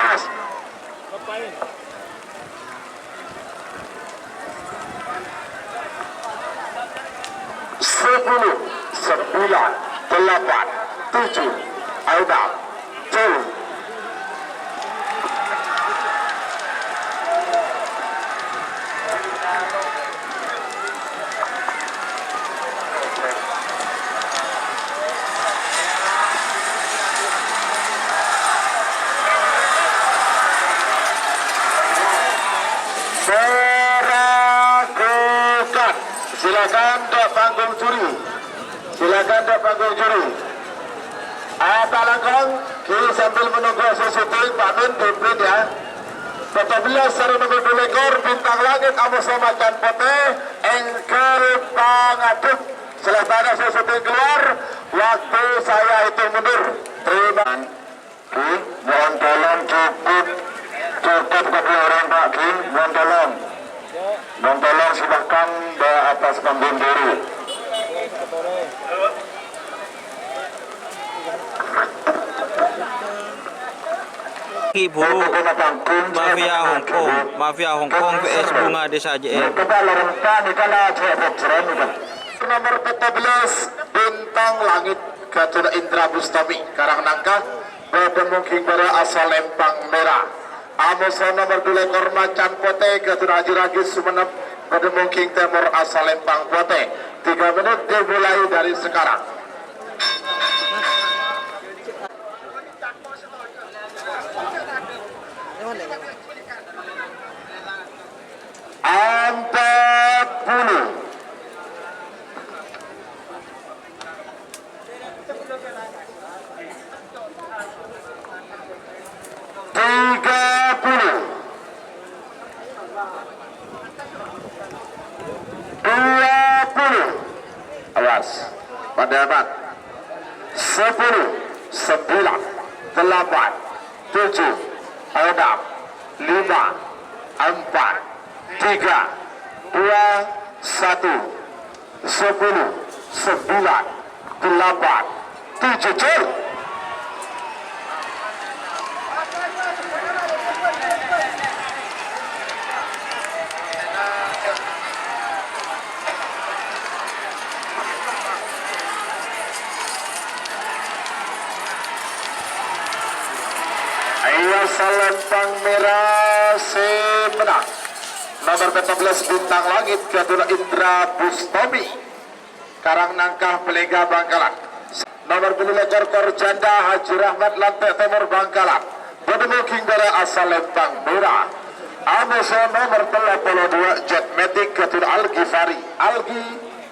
Mas. 10, 9, 8, 7, 6, 7. Meragukan. Silakan dek panggung juri. Silakan dek panggung juri. Pak Langkong, kini sambil menunggu sesuatu Pak Nun Dipin ya. 14 sarung nomor 2 ekor bintang langit Amos Macan Pote engkel pangaduk. Setelah ada sesuatu keluar, waktu saya hitung mundur. Terima kasih. Mohon tolong cukup kedua orang Pak Ki, mohon tolong silakan ke atas panggung dulu. Ibu Mafia Hongkong VS Bunga Desa JE. Nomor 14 Bintang Langit Katuna Indra Bustami Karangnangka Bedemungking Bara asal Lempang Merah. Amos nomor 2 ekor Macan Pote Katuna Haji Ragis Sumenep Bedemungking Timur asal Lempang Pote. 3 menit dimulai dari sekarang. Empat puluh. Awas, pendapat 10, 9, 8, 7, 6, 5, 4, 3, 2, 1, 10, 9, 8, 7, cur. Ayo Salempang Merah menang. Nomor 14 Bintang Langit Katuna Indra Bustami Karangnangkah Belega Bangkalan. Nomor 2 ekor Janda Haji Rahmat Lantai Timur Bangkalan. Bedemungking Bara asal Lempang Merah. Amos nomor 32 Jet Matic Katuna Algi Fari Algi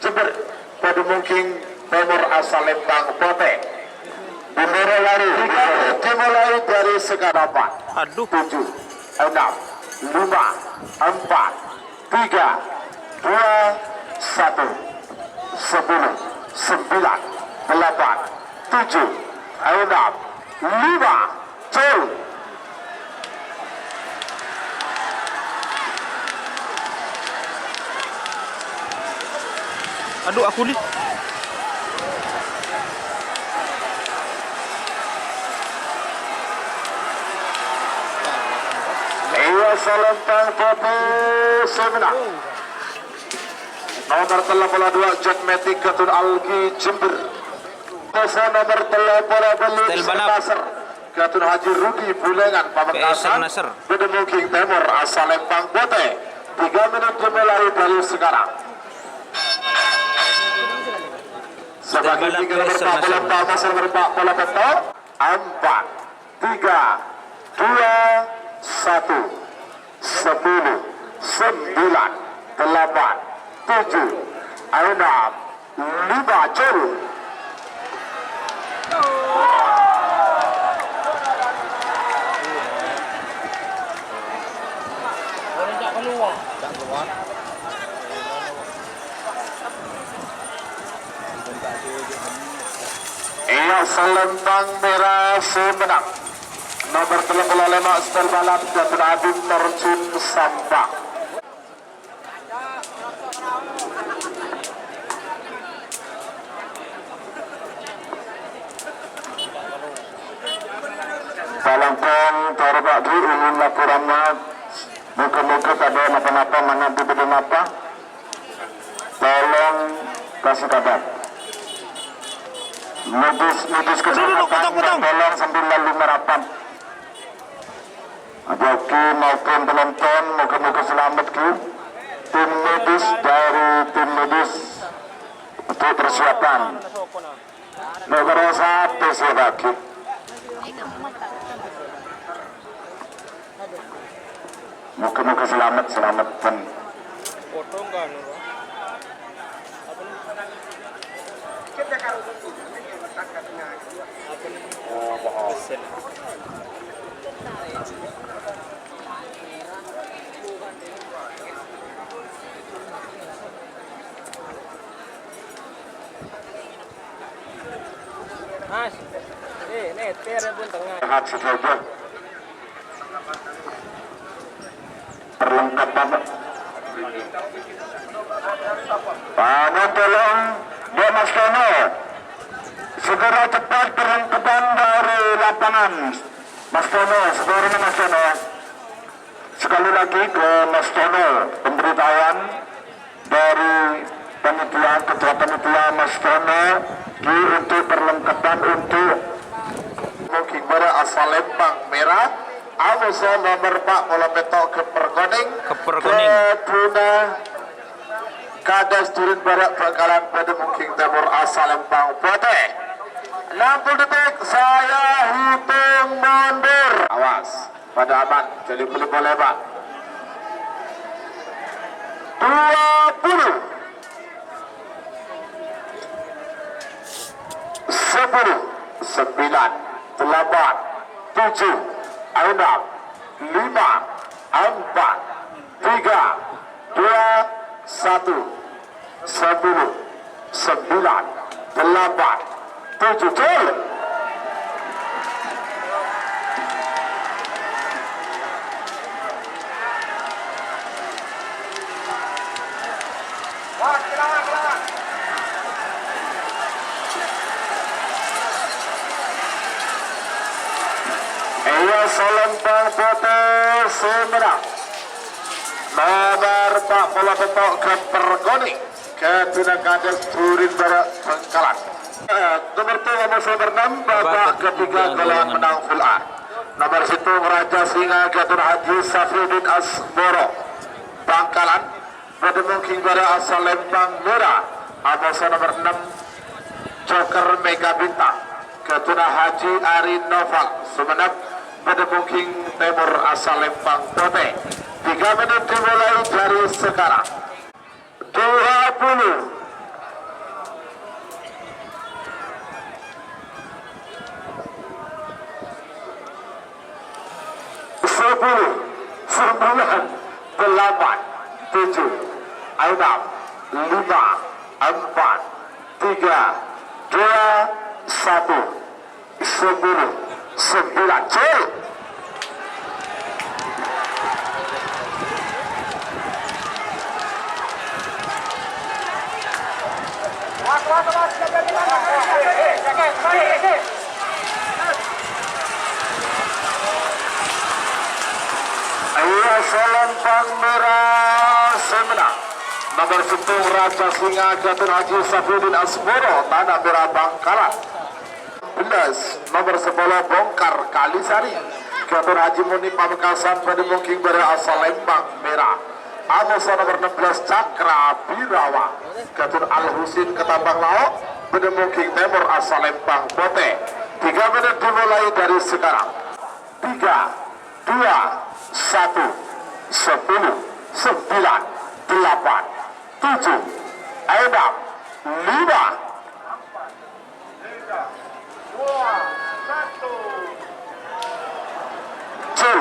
Jember Bedemungking Timur asal Lempang Pote. Bendera lari dimulai dari sekarang. Aduh. 7, 6, 5, 4, 3, 2, 1, 10, 9, 8, 7, 6, 5, cul. Aduh, aku nih. Salempang Foto menang. Nomor 32 Jet Matic Katun Algi Jember. Nomor 32 Nasr Katun Haji Rudi Bulengan Pamekasan Bedemungking Timur asal Lempang Pote. 3 menit dimulai dari sekarang. Sebagai tiga nomor 4 Nasr nomor 4 Beto 4, 3, 2, 1, 10, 9, 8, 7, 6, 5, cur. asal Lembang Merah Semenang. Nomor 35 setel balap Jatun Adin terjun Sambang. Palangkong Tarabak di ulun laporannya. Muka-muka ada apa-apa mana diberi apa. Tolong kasih kabar. Medis kesehatan tolong sambil lalu merapat. Joki maupun penonton muka-muka selamat ki. Tim medis dari tim medis untuk persiapan. Negara satu siapaki. Muka-muka selamat pun. Potong kan? Pesen. Mas, nih, tere pun tengah. Sehat saja. Perlengkapan. Panen tolong dia Mas Tono. Segera cepat perlengkapan dari lapangan. Mas Tono, segera Mas Tono. Sekali lagi ke Mas Tono, pemberitahuan dari panitia, ketua panitia Mas Tono untuk perlengkapan untuk mungkin pada asal Lembang Merah. Awasal nomor 4 bola petok ke Pergoning. Ketuna Kades turun barat Pangkalan pada mungkin Timur asal Lembang Putih. 60 detik saya hitung mundur. Awas pada aman, jadi boleh Pak. 20 10 9 8 7 6 5 4 3 2 1 10 9 8 7 jol. Selempang Putih Semenang nomor 4 bola petok ke Pergoning Ketuna Kades turun barat Pangkalan. Nomor 2 nomor 6 babak ketiga gelar menang full A. Nomor 1 Raja Singa Ketuna Haji Safruddin Asmoro Pangkalan bertemu King Bara asal Lembang Merah. Abasa nomor 6 Joker Mega Bintang Ketuna Haji Ari Noval Sumeneb bertemu King Timur asal Lembang Putih. 3 menit dimulai dari sekarang. 20 10 9 8 7 6 5 4 3 2 1 10 9 cek. Ayo Selempang Merah Semenang nomor 10 Raja Singa Jatun Haji Safruddin Asmoro Tanah Merah Bangkalan. 11 nomor 10 Bongkar Kalisari Jatun Haji Muni Pamekasan Penemu King Bara asal Lembang Merah. Amusa nomor 16 Cakra Birawa Jatun Al Husin Ketambang Laok Penemu King Timur asal Lembang Putih. 3 menit dimulai dari sekarang. 3 2 1 10 9 8 7 6 5 Cil.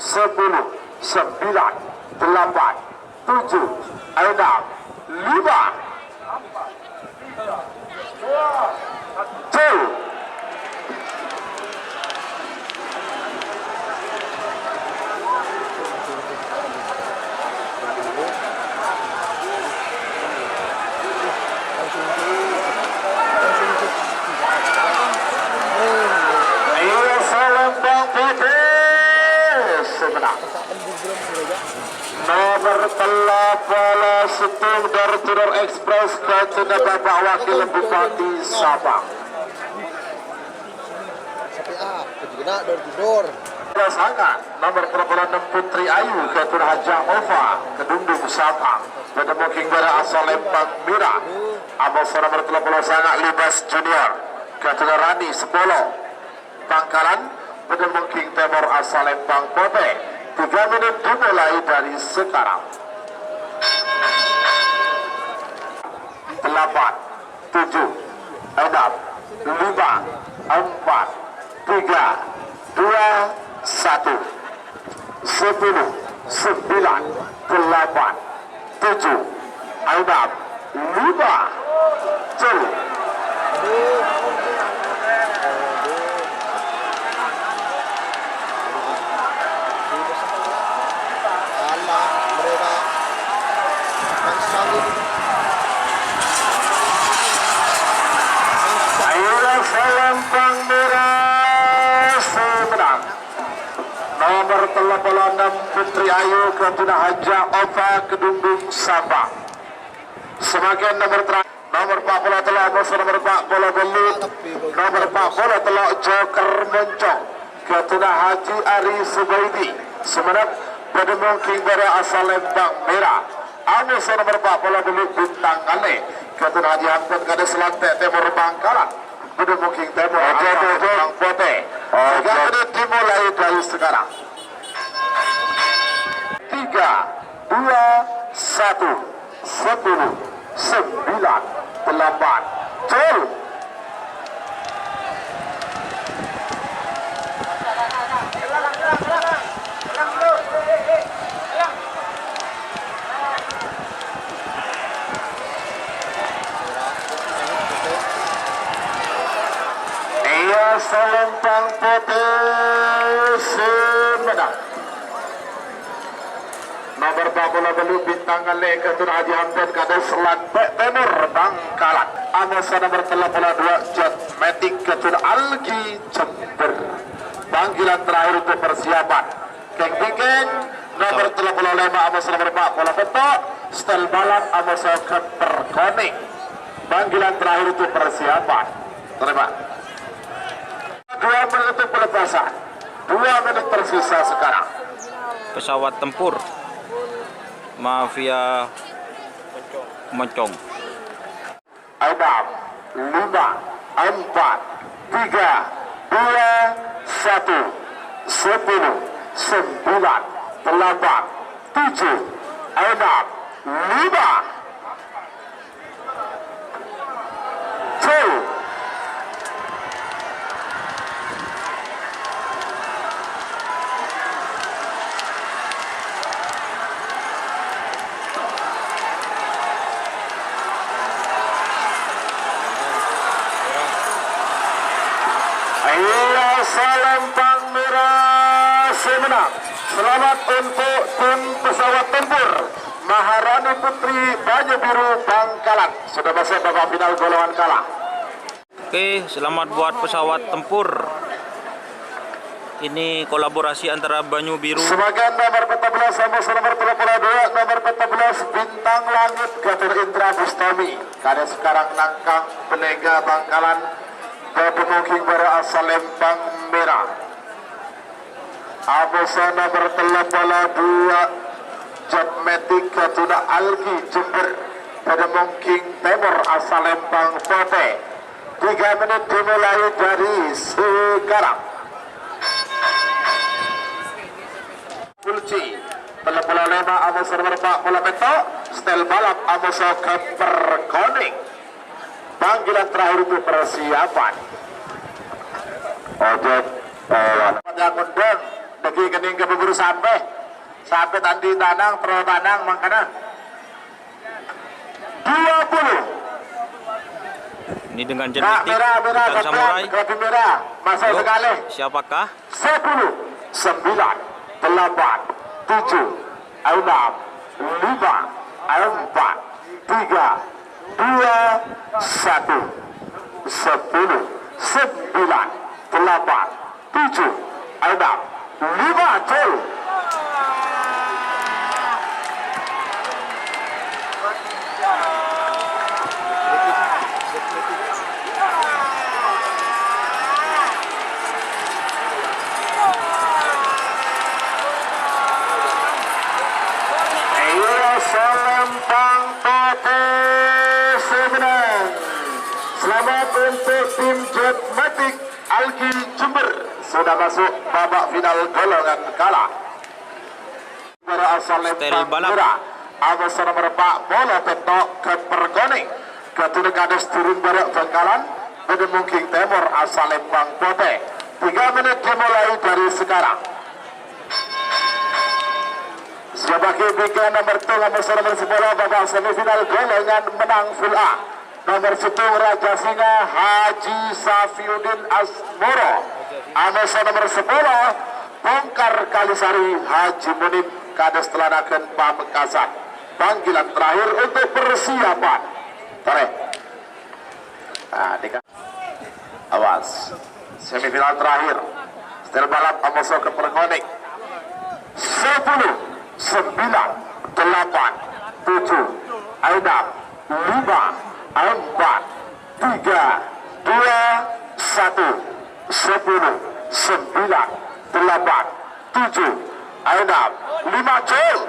10, 9, 8, 7, 6, 5, 2. Nomor telah bola setung dari Tudor Express ke Bapak Wakil Bupati Sabang. Sapi A, kejina door to door. Sangat nomor bola 6 Putri Ayu ke Haja Ova ke Dundung Sabang. Pada booking pada asal Lempang Mira. Abos nomor bola sangat Libas Junior ke Rani Sepolo. Pangkalan pada booking Timur asal Lempang Pote. 3 menit dimulai dari sekarang. 8, 7, 6, 5, 4, 3, 2, 1. 10, 9, 8, 7, 6, 5, 2. Alah, mereka pangsangin. Ayolah Selempang Merah semenang. Nomor 86 Putri Ayu ke Haja Ova Kedundung Sabang. Semakin nomor terakhir nomor 40 telah bos nomor 40 Belut. Nomor 40 telah Joker Moncong ke Haji Ari Subaidi. Semenang pada mungkin pada asal Lembang Merah. Amus nomor 40 Belut Bintang Kale ke Haji Hampir ke Selatan Timur Bangkalan. Pada mungkin Timur asal Lembang Pote. 3 menit dimulai dari sekarang. 3, 2, 1, 10, 9, 8, turun. Ia Selempang Putih semenang. Nomor 40 Belut Bintang Kale ke Haji Hampir ke Selat Timur Bangkalan. Amusa nomor 82 Jet Matic ke Algi Jember. Panggilan terakhir untuk persiapan. Keng Pikeng nomor 35 Amusa nomor 40 Betok. Setel balap Amusa ke Perkoning. Panggilan terakhir untuk persiapan. Terima. 2 menit untuk pelepasan. 2 menit tersisa sekarang. Pesawat tempur Mafia Moncong. 6, 5, 4, 3, 2, 1, 10, 9, 8, 7, 6, 5, 2. Salempang Merah semenang. Selamat untuk tim pesawat tempur Maharani Putri Banyu Biru Bangkalan. Sudah masuk babak final golongan kalah. Oke, selamat buat pesawat tempur. Ini kolaborasi antara Banyu Biru. Sebagian nomor 14 sama nomor 32, nomor 14 Bintang Langit Gator Indra Bustami. Karena sekarang nangkang penega Bangkalan Bebengking para asal Lempang Merah. Abosa nomor 32 Jatmetik Katuna Algi Jember Bebengking Timur asal Lempang Pote. 3 menit dimulai dari sekarang. Pulci 35 Abosa nomor 40 Beto Stel balap Abosa Keperkoning. Panggilan terakhir untuk persiapan. Ojek yang undang degi kening ke bubur sampai tadi tanang pro tanang mangkana 20. Ini dengan Nah, genetik merah Bintang Samurai. kopi merah masuk Yuk, sekali. siapakah? 10, 9, 8, 7, 6, 5, 4, 3, 2, 1, 10, 9, 8, 7, 6, 5, gol. Salempang Pote semenang. Selamat untuk tim Jetmatic Algi Jember sudah masuk babak final golongan kalah. Para asal Lempang Merah Abosa nomor 40 Betok Keperkoning Ketulik Kades turun barak Bangkalan Bebengking Timur asal Lempang Pote. 3 menit dimulai dari sekarang. Sebagai bagian nomor 2 nomor 10 babak semifinal golongan menang full A. Nomor 10 Raja Singa Haji Safiuddin Asmoro. Anosa nomor 10 Bongkar Kalisari Haji Munib Kades Telanakan Pamekasan. Panggilan terakhir untuk persiapan. Tarik. Awas. Semifinal terakhir. Setel balap Amoso Keperkonik. 10, 9, 8, 7, 6, 5, 4, 3, 2, 1, 10, 9, 8, 7, 6, 5, gol.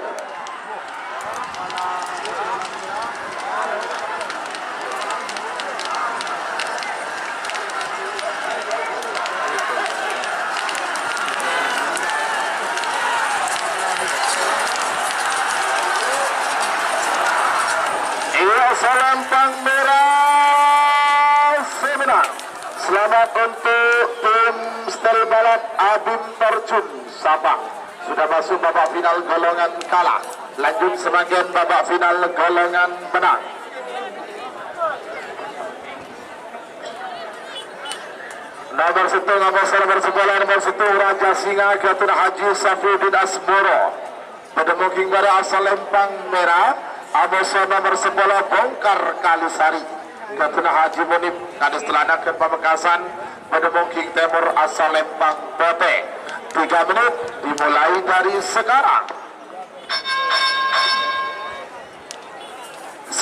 Salempang Merah semenang. Selamat untuk tim setel balap Abim Fortune Sabang sudah masuk babak final golongan kalah. Lanjut sebagian babak final golongan menang. Nomor 1 nomor 10 nomor 1 Raja Singa Ketua Haji Safiuddin Asmoro. Bebengking Bara asal Lempang Merah. Abosa nomor 10 Bongkar Kalisari Ketua Haji Munib Kades Telanakan Pamekasan Bebengking Timur asal Lempang Pote. 3 menit dimulai dari sekarang. 10,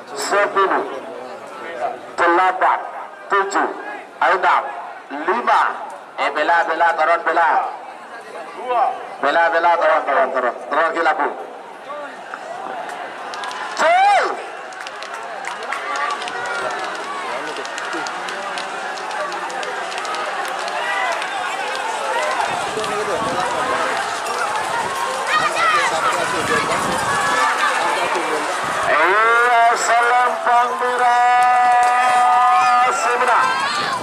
10, 8, 7, 6, 5. Bela turun bela. Bela turun gila bu. Cel. Selempang merah sebenarnya.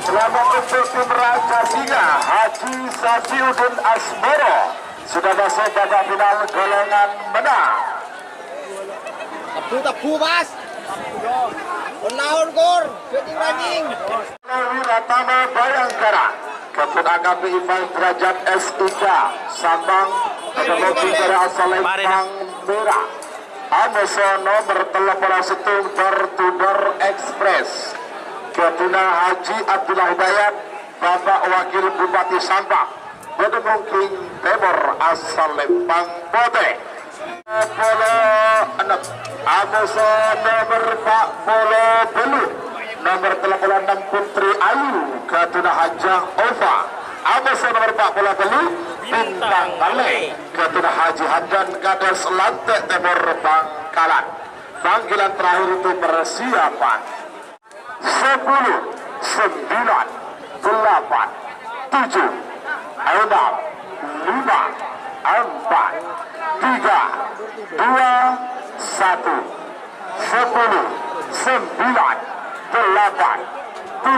Selamat untuk tim Raja Singa Haji Safiuddin Asmoro sudah masuk babak final golongan menang. Tapu mas. Onlaon kor, running. Wiratama Bayangkara, Kapten AKP Ivan Derajat SIK Sabang, Kedemoki dari Selempang merah. Amoso nomor telepon setung door Express. Ketua Haji Abdullah Hidayat, Bapak Wakil Bupati Sampang, Bedemungking Timur asal Lempang Bote. Polo 6, Amoso nomor Pak Polo Belu, nomor telepon 6 Putri Ayu, Ketua Hajah Ova. Amoso nomor Pak Polo Belu, Bintang Bale, Ketua Haji Hadan Kades Lantek Timur Bangkalan. Panggilan terakhir itu persiapan. 10, 9, 8, 7, 6, 5, 4, 3, 2, 1. 10, 9, 8, 7, 6, 5, 4, 3, 2, 1.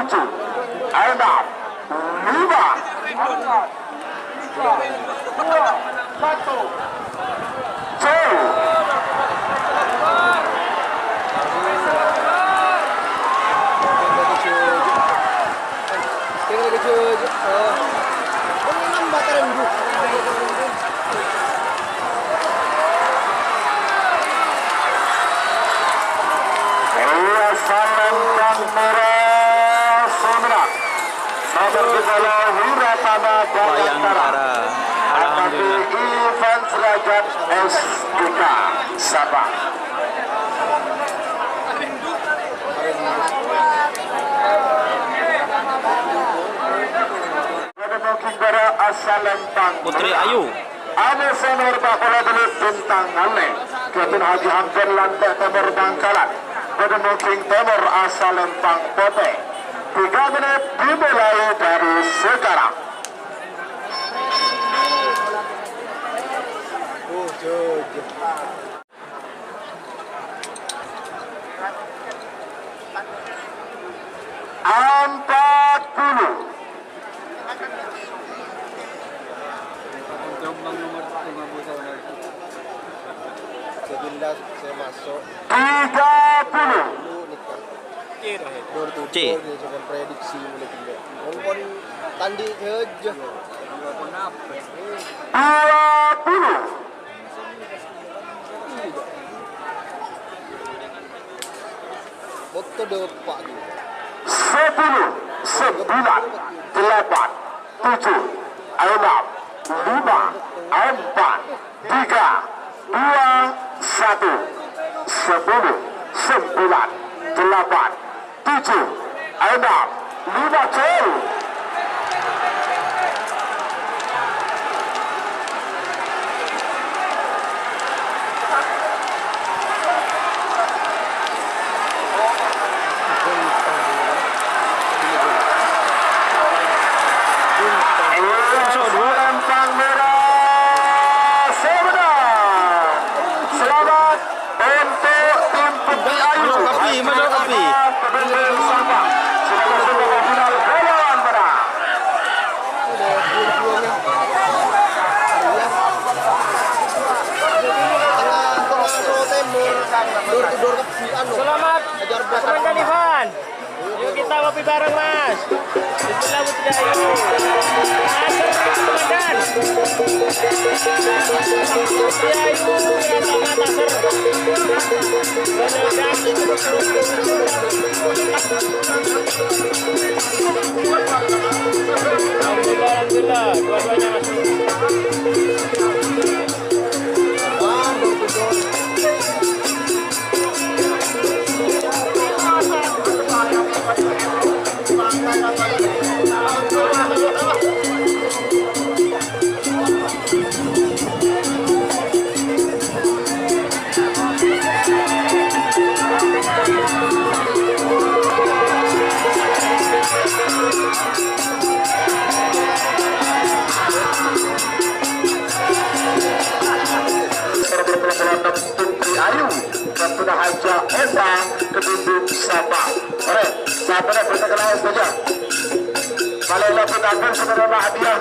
Selempang merah sebenarnya. Nomor kepala Wiratama Bayangkara. Alhamdulillah. Ivan Derajat SIK Sabang. Kedemoking Bara asal Lempang Putri Ayu. Ada nomor Bapak Dulu Bintang Ale, Ketua Haji Hamdan Lantai Timur Bangkalan, Kedemoking Timur asal Lempang Bote. 3 menit dimulai dari sekarang. Empat puluh. Saya masuk 30. dulu nikah. C. Dia cuma prediksi mulai pindah. Kon tandi aja. 20. Foto depak tu. 10, 9, 8, 7, 6, 5, 4, 3, 2, 1. 10, 9, 8, 7, 6, 5, jauh. Selempang merah kopi bareng mas. Bismillah Putri Ayu. Asar komandan. Putri Ayu Ratamat Asar. Alhamdulillah, dua-duanya masuk. Putri Ayu dan sudah Haja Eva keduduk Sabah. Oke, sahabatnya berkenal saja. Kalau laput akan sebenarnya hadiah.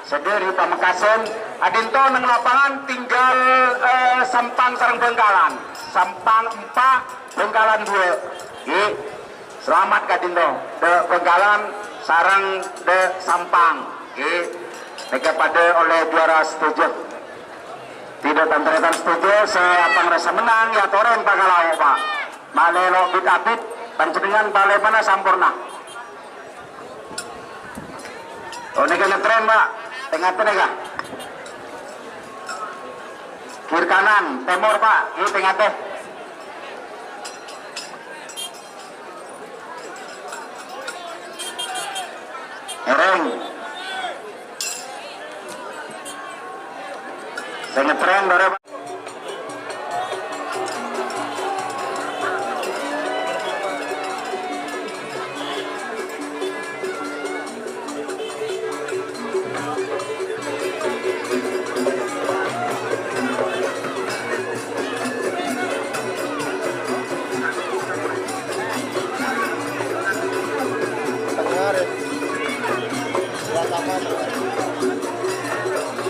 Sendiri Pamekasan, Adinto nang lapangan tinggal Sampang sareng Bengkalan. Sampang 4, Bengkalan 2. Selamat Kadindo, de Bengkalan sarang de Sampang. Kepada oleh juara setuju. Tidak tanteretan setuju, saya apa ngerasa menang ya toren Pagalau Pak. Malelo bit-abit, panjenengan balai mana sampurna. Oh nega ngetren Pak, tengah nega. Kiri kanan, timur Pak, ini tengah teh. Ereng. Saya ngetren bare Pak.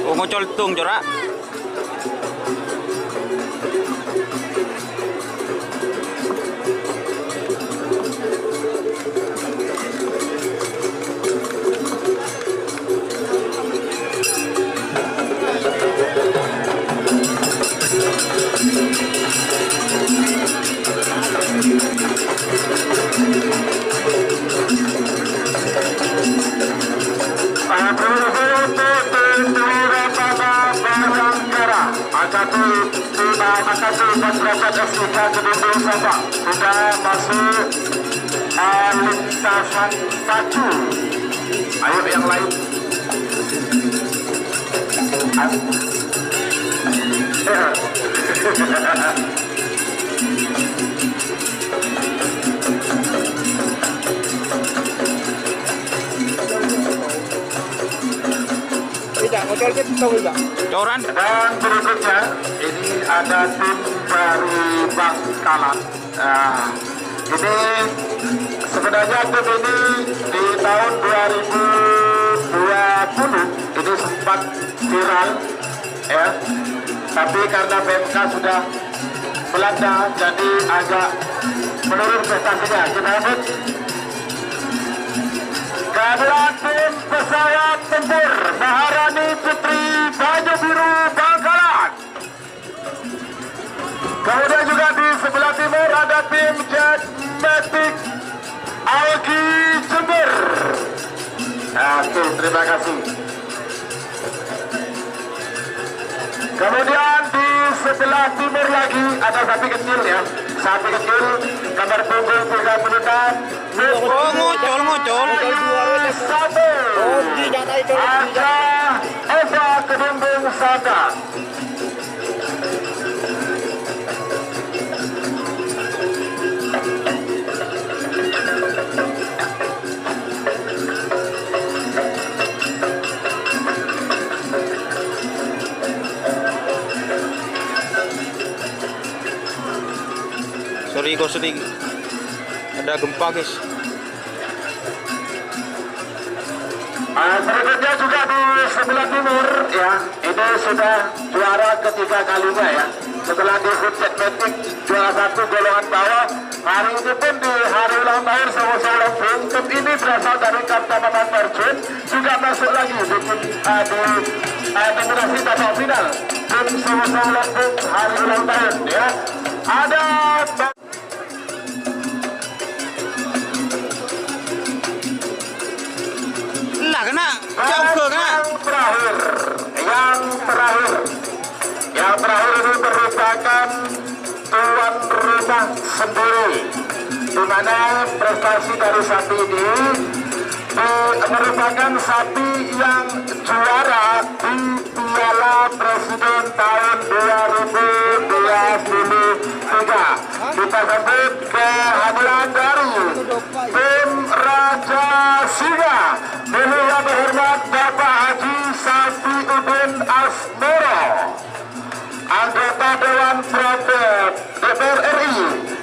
Oh ngocol tung jorak. Sudah masuk lintasan 1. Ayo yang lain. Tidak, hotel kita tahu tidak. Coran. Dan berikutnya ini ada tim dari Bangkalan. Nah, ini sebenarnya tim ini di tahun 2020 ini sempat viral, ya. Tapi karena BMK sudah melanda, jadi agak menurun prestasinya. Kita lihat. Keadaan tim pesawat tempur Maharani Putri baju biru Bangkalan. Kemudian juga di sebelah timur ada tim Jet Matic Alki Jember. Nah, terima kasih. Kemudian di sebelah timur lagi ada sapi kecil ya. Sapi kecil nomor punggung 36. Oh ngocol. Satu. Ada Eva Kedundung Sada. Sorry kok sedikit. Ada gempa guys. Berikutnya juga di sebelah timur ya, ini sudah juara ketiga kalinya ya. Setelah di Hood Matic juara 1 golongan bawah, hari ini pun di hari ulang tahun sama-sama Lampung, tim ini berasal dari Kecamatan Terjun, juga masuk lagi di nominasi babak final tim sama-sama Lampung hari ulang tahun ya. Ada Lah kena jauh ke kena. Yang terakhir ini merupakan tuan rumah sendiri, di mana prestasi dari sapi ini merupakan sapi yang juara di Piala Presiden tahun 2023. Kita sambut kehadiran dari tim Raja Singa, dengan yang berhormat Bapak Haji Safiuddin Asmoro, anggota Dewan Perwakilan DPR RI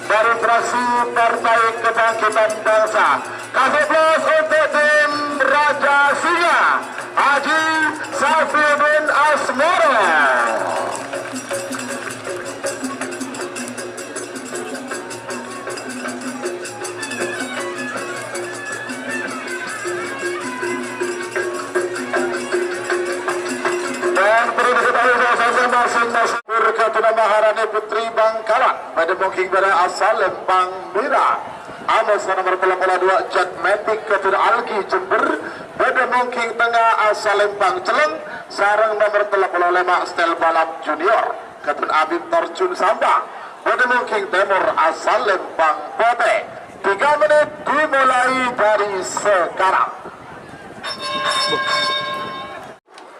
dari fraksi Partai Kebangkitan Bangsa. Kasih aplaus untuk tim Raja Singa, Haji Safiuddin Asmoro. Dan perlu diketahui bahwa masing-masing Berkatuna Maharani Putri Bangkalan pada booking pada asal Lempang Merah. Amos nomor 82 Jack Matic Ketua Algi Jember pada booking tengah asal Lempang Celeng. Sarang nomor 35 Stel Balap Junior Ketua Abid Torjun Sambang pada booking timur asal Lempang Pote. 3 menit dimulai dari sekarang.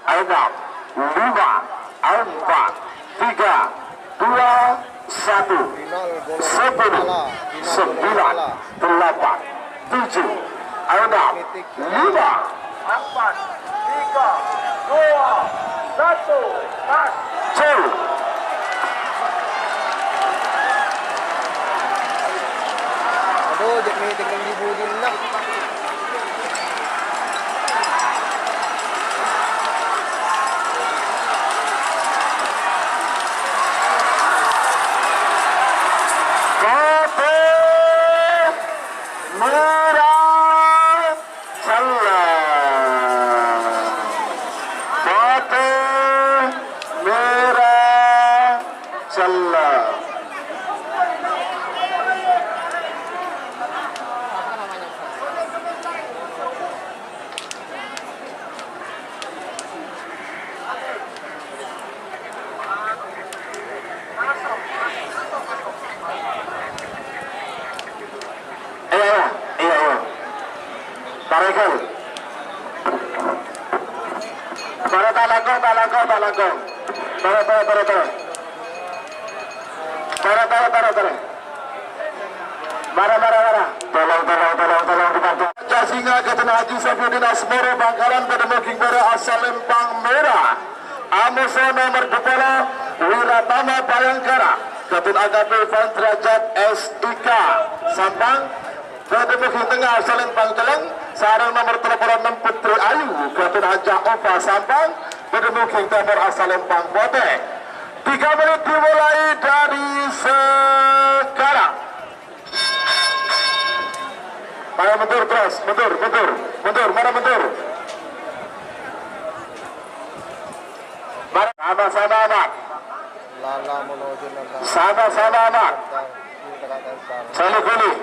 6, 5, 4, 3, 2, 1, 10, 9, 8, 7, 6, 5, 4, 3, 2, 1, maju. Aduh, Jack Matic yang dibudin lah. Singa Ketua Haji Safiuddin Asmoro Bangkalan pada booking pada asal Lempang Merah. Amos nomor 20 Wiratama Bayangkara Ketua AKP Van Derajat SIK Sampang pada booking tengah asal Lempang Celeng. Sarang nomor 36 Putri Ayu Ketua Haja Ova Sampang pada booking timur asal Lempang Pote. 3 menit dimulai dari sekarang. Mana mundur terus, mundur, mana mundur. Sama-sama amat. Sama-sama amat. Selalu kuli.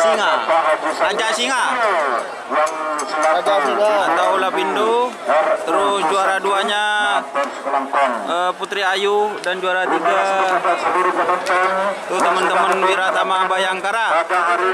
Singa. Raja Singa. Raja Singa Atau Lapindo. Terus juara 2-nya Putri Ayu dan juara 3 tuh teman-teman Wiratama Bayangkara. pada hari